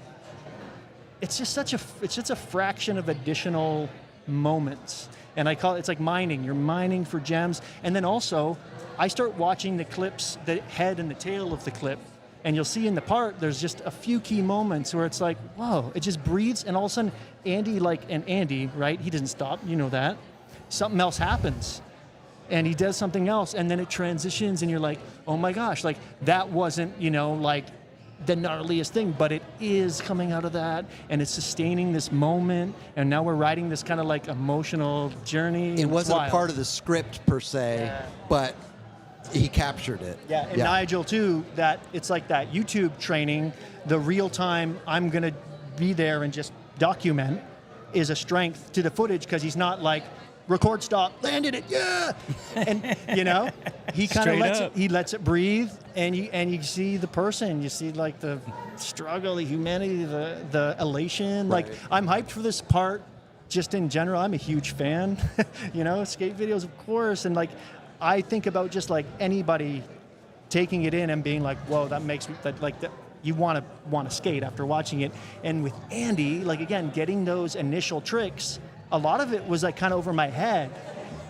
[SPEAKER 7] it's just a fraction of additional moments. And I call it's like mining. You're mining for gems. And then also, I start watching the clips, the head and the tail of the clip. And you'll see in the part, there's just a few key moments where it's like, whoa, it just breathes. And all of a sudden, Andy, right? He doesn't stop, you know that. Something else happens. And he does something else. And then it transitions and you're like, oh my gosh, like that wasn't, like the gnarliest thing, but it is coming out of that. And it's sustaining this moment. And now we're riding this kind of like emotional journey.
[SPEAKER 1] It wasn't
[SPEAKER 7] wild.
[SPEAKER 1] a part of the script per se, but he captured it.
[SPEAKER 7] Yeah, and Nigel too, that it's like that YouTube training, the real time I'm going to be there and just document is a strength to the footage because he's not like record stop, landed it, yeah. And he kind of lets it breathe and you see the person, you see like the struggle, the humanity, the elation.
[SPEAKER 1] Right.
[SPEAKER 7] Like I'm hyped for this part just in general. I'm a huge fan, skate videos of course, and like I think about just like anybody taking it in and being like, whoa, that makes me that you want to skate after watching it. And with Andy, like again, getting those initial tricks, a lot of it was like kind of over my head.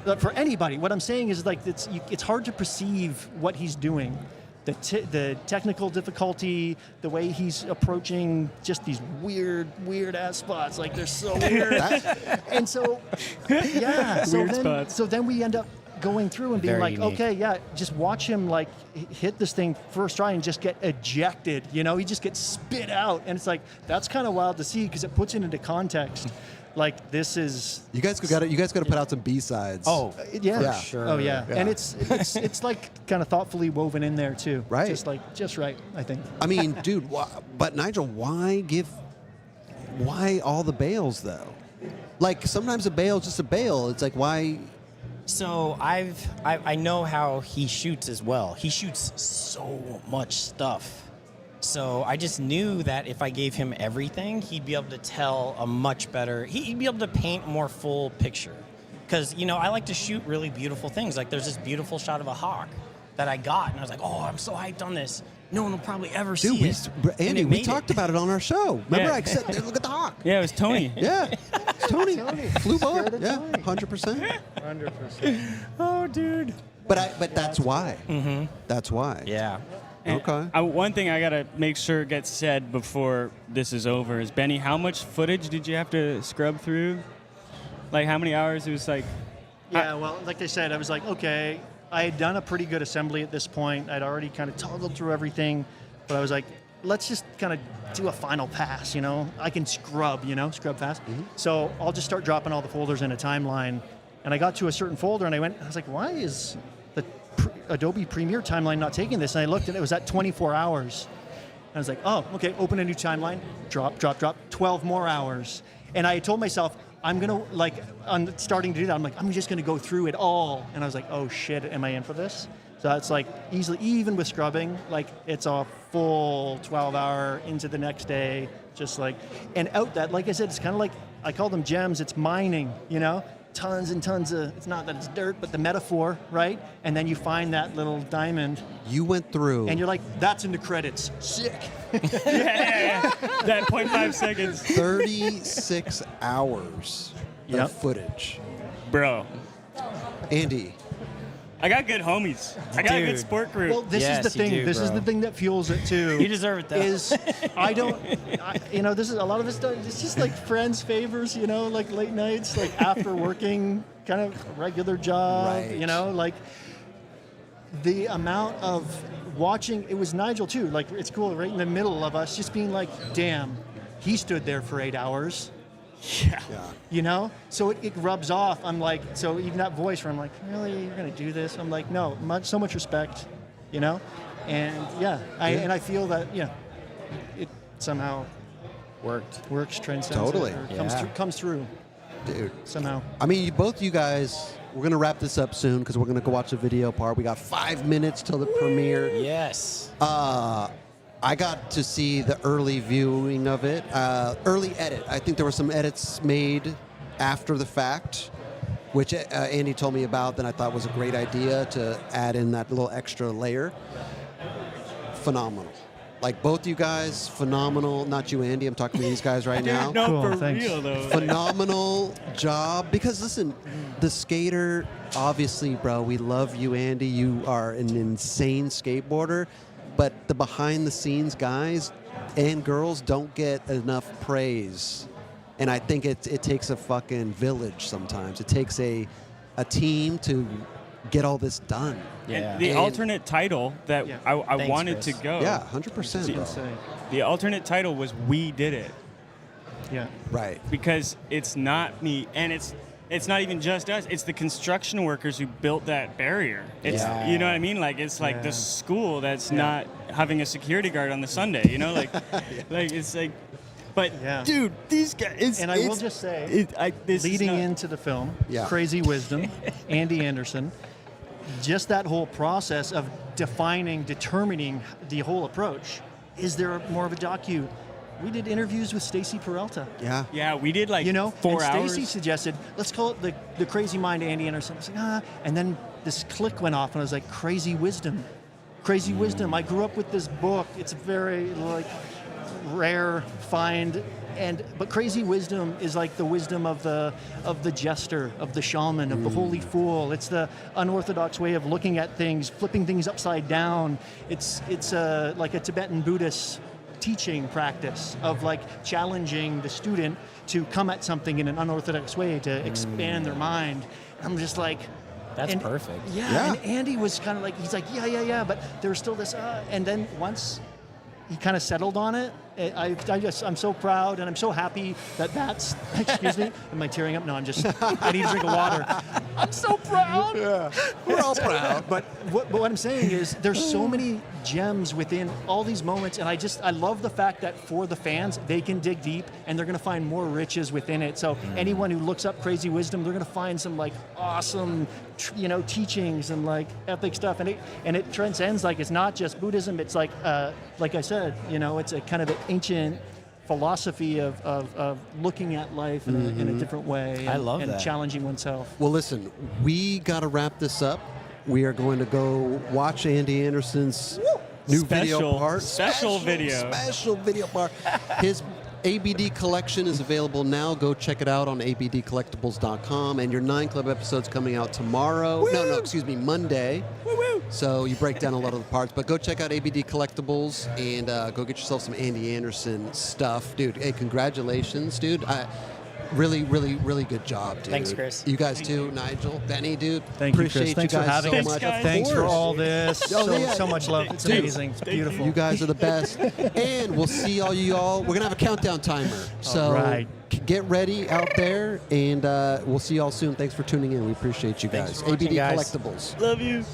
[SPEAKER 7] But for anybody, what I'm saying is like it's hard to perceive what he's doing. The technical difficulty, the way he's approaching just these weird ass spots, like they're so weird. And so, yeah. So then we end up going through and being
[SPEAKER 6] Very
[SPEAKER 7] like,
[SPEAKER 6] unique.
[SPEAKER 7] okay, yeah, just watch him like hit this thing first try and just get ejected. He just gets spit out, and it's like that's kind of wild to see because it puts it into context. Like this is
[SPEAKER 1] You guys got to put out some B-sides.
[SPEAKER 6] Oh,
[SPEAKER 7] yeah,
[SPEAKER 6] for sure.
[SPEAKER 7] Oh yeah,
[SPEAKER 1] Yeah.
[SPEAKER 7] and it's like kind of thoughtfully woven in there too.
[SPEAKER 1] Right.
[SPEAKER 7] Just right, I think.
[SPEAKER 1] I mean, dude, but Nigel, why all the bails though? Like sometimes a bail is just a bail. It's like why?
[SPEAKER 6] So I know how he shoots as well. He shoots so much stuff. So I just knew that if I gave him everything, he'd be able to tell a much better, he'd be able to paint a more full picture. Because, I like to shoot really beautiful things. Like there's this beautiful shot of a hawk that I got, and I was like, oh, I'm so hyped on this. No one will probably ever see it.
[SPEAKER 1] Andy, we talked about it on our show. Remember,
[SPEAKER 2] Yeah.
[SPEAKER 1] I said, look at the hawk.
[SPEAKER 2] Yeah, it was Tony.
[SPEAKER 1] Yeah, it's Tony. Flew by. Yeah, 100%.
[SPEAKER 7] 100%.
[SPEAKER 6] Oh, dude.
[SPEAKER 1] But that's why.
[SPEAKER 2] Mm-hmm.
[SPEAKER 1] That's why.
[SPEAKER 6] Yeah.
[SPEAKER 2] And
[SPEAKER 1] Okay.
[SPEAKER 2] one thing I gotta make sure gets said before this is over is, Benny, how much footage did you have to scrub through? Like how many hours? It was like.
[SPEAKER 7] Yeah, well, like I said, I was like, okay, I had done a pretty good assembly at this point. I'd already kind of toggled through everything, but I was like, let's just kind of do a final pass, I can scrub fast.
[SPEAKER 1] Mm-hmm.
[SPEAKER 7] So I'll just start dropping all the folders in a timeline. And I got to a certain folder and I was like, why is the Adobe Premiere timeline not taking this? And I looked and it was at 24 hours. And I was like, oh, okay, open a new timeline, drop, 12 more hours. And I told myself, I'm starting to do that. I'm like, I'm just gonna go through it all. And I was like, oh shit, am I in for this? So that's like easily, even with scrubbing, like it's a full 12 hour into the next day, just like, and out that, like I said, it's kind of like, I call them gems, it's mining, tons and tons of, it's not that it's dirt, but the metaphor, right? And then you find that little diamond.
[SPEAKER 1] You went through.
[SPEAKER 7] And you're like, that's in the credits. Sick.
[SPEAKER 2] Yeah. That 0.5 seconds.
[SPEAKER 1] 36 hours
[SPEAKER 7] Yep.
[SPEAKER 1] of footage.
[SPEAKER 2] Bro,
[SPEAKER 7] Andy.
[SPEAKER 2] I got good homies. I got a good sport crew.
[SPEAKER 7] Well, this is the thing.
[SPEAKER 6] You do,
[SPEAKER 7] this is
[SPEAKER 6] bro.
[SPEAKER 7] the thing that fuels it too.
[SPEAKER 6] You deserve it, though.
[SPEAKER 7] Is this is a lot of this stuff. It's just like friends favors, like late nights, like after working, kind of regular job,
[SPEAKER 1] Right.
[SPEAKER 7] like the amount of watching. It was Nigel too. Like it's cool, right in the middle of us, just being like, damn, he stood there for 8 hours.
[SPEAKER 2] Yeah.
[SPEAKER 7] So it rubs off. I'm like, so even that voice where I'm like, really, you're gonna do this? I'm like, no, so much respect, and yeah, I feel that, somehow works, transcends
[SPEAKER 1] Totally.
[SPEAKER 7] it, or
[SPEAKER 4] Yeah.
[SPEAKER 7] comes through
[SPEAKER 1] Dude.
[SPEAKER 7] somehow.
[SPEAKER 1] I mean, both you guys, we're going to wrap this up soon because we're going to go watch the video part. We got 5 minutes till the premiere.
[SPEAKER 4] Yes.
[SPEAKER 1] I got to see the early viewing of it, early edit. I think there were some edits made after the fact, which Andy told me about, that I thought was a great idea to add in that little extra layer. Phenomenal. Like, both you guys, phenomenal. Not you, Andy. I'm talking to these guys right now.
[SPEAKER 2] No,
[SPEAKER 7] Cool,
[SPEAKER 2] for
[SPEAKER 7] thanks.
[SPEAKER 2] real though.
[SPEAKER 1] Phenomenal job. Because listen, the skater, obviously, bro, we love you, Andy. You are an insane skateboarder. But the behind the scenes guys and girls don't get enough praise. And I think it takes a fucking village sometimes. It takes a team to get all this done.
[SPEAKER 4] Yeah.
[SPEAKER 2] And the alternate title that
[SPEAKER 7] Yeah.
[SPEAKER 2] I
[SPEAKER 6] Thanks,
[SPEAKER 2] wanted
[SPEAKER 6] Chris.
[SPEAKER 2] to go.
[SPEAKER 1] Yeah, 100%, bro.
[SPEAKER 7] Insane.
[SPEAKER 2] The alternate title was "We Did It,"
[SPEAKER 7] Yeah.
[SPEAKER 1] Right.
[SPEAKER 2] because it's not me, and it's not even just us. It's the construction workers who built that barrier. It's
[SPEAKER 4] Yeah.
[SPEAKER 2] you know what I mean. Like it's like
[SPEAKER 7] Yeah.
[SPEAKER 2] the school that's not having a security guard on the Sunday. You know, like like it's like. But
[SPEAKER 7] Yeah.
[SPEAKER 2] dude, these guys.
[SPEAKER 7] And I will just say,
[SPEAKER 2] this is
[SPEAKER 7] leading
[SPEAKER 2] not-
[SPEAKER 7] into the film,
[SPEAKER 1] Yeah.
[SPEAKER 7] Crazy Wisdom, Andy Anderson, just that whole process of determining the whole approach. Is there more of a docu? We did interviews with Stacy Peralta.
[SPEAKER 1] Yeah.
[SPEAKER 2] Yeah, we did like 4
[SPEAKER 7] and
[SPEAKER 2] hours.
[SPEAKER 7] Stacy suggested, let's call it the Crazy Mind Andy Anderson. I was like, and then this click went off, and I was like, Crazy Wisdom. Crazy Wisdom. I grew up with this book. It's very like rare find, but Crazy Wisdom is like the wisdom of the jester, of the shaman, of the holy fool. It's the unorthodox way of looking at things, flipping things upside down. It's like a Tibetan Buddhist teaching practice of like challenging the student to come at something in an unorthodox way to expand their mind. I'm just like,
[SPEAKER 6] That's perfect.
[SPEAKER 1] Yeah.
[SPEAKER 7] And Andy was kind of like, he's like, yeah, but there was still this, and then once he kind of settled on it, I'm so proud and I'm so happy that's, excuse me, am I tearing up? No, I need a drink of water. I'm so proud.
[SPEAKER 1] Yeah. We're all proud.
[SPEAKER 7] But what I'm saying is there's so many gems within all these moments, and I love the fact that for the fans, they can dig deep and they're going to find more riches within it. So anyone who looks up Crazy Wisdom, they're going to find some like awesome, teachings and like epic stuff. And it transcends, like it's not just Buddhism. It's like I said, it's a kind of an ancient philosophy of looking at life in a different way.
[SPEAKER 6] I love
[SPEAKER 7] and
[SPEAKER 6] that.
[SPEAKER 7] challenging oneself.
[SPEAKER 1] Well, listen, we got to wrap this up. We are going to go watch Andy Anderson's new video part.
[SPEAKER 2] Special video.
[SPEAKER 1] Special video part. His ABD collection is available now. Go check it out on abdcollectibles.com. And your 9 Club episode's coming out tomorrow. Monday. So you break down a lot of the parts. But go check out ABD Collectibles and go get yourself some Andy Anderson stuff. Dude, hey, congratulations, dude. Really, really, really good job, dude.
[SPEAKER 6] Thanks, Chris.
[SPEAKER 1] You guys too, Nigel, Benny, dude.
[SPEAKER 7] Thank you, Chris.
[SPEAKER 1] Appreciate
[SPEAKER 7] Thanks
[SPEAKER 1] you
[SPEAKER 7] for
[SPEAKER 1] guys
[SPEAKER 7] having
[SPEAKER 1] so
[SPEAKER 7] us.
[SPEAKER 1] much.
[SPEAKER 2] Guys.
[SPEAKER 7] Thanks
[SPEAKER 1] Of
[SPEAKER 7] for
[SPEAKER 1] course.
[SPEAKER 7] all this.
[SPEAKER 1] Oh, yeah.
[SPEAKER 7] So much love. It's
[SPEAKER 1] Dude,
[SPEAKER 7] amazing. It's beautiful.
[SPEAKER 1] You guys are the best. And we'll see all you all. We're going to have a countdown timer. So
[SPEAKER 7] right.
[SPEAKER 1] get ready out there, and we'll see you all soon. Thanks for tuning in. We appreciate you
[SPEAKER 6] Thanks
[SPEAKER 1] guys.
[SPEAKER 6] for watching,
[SPEAKER 1] ABD
[SPEAKER 6] guys.
[SPEAKER 1] Collectibles.
[SPEAKER 2] Love you.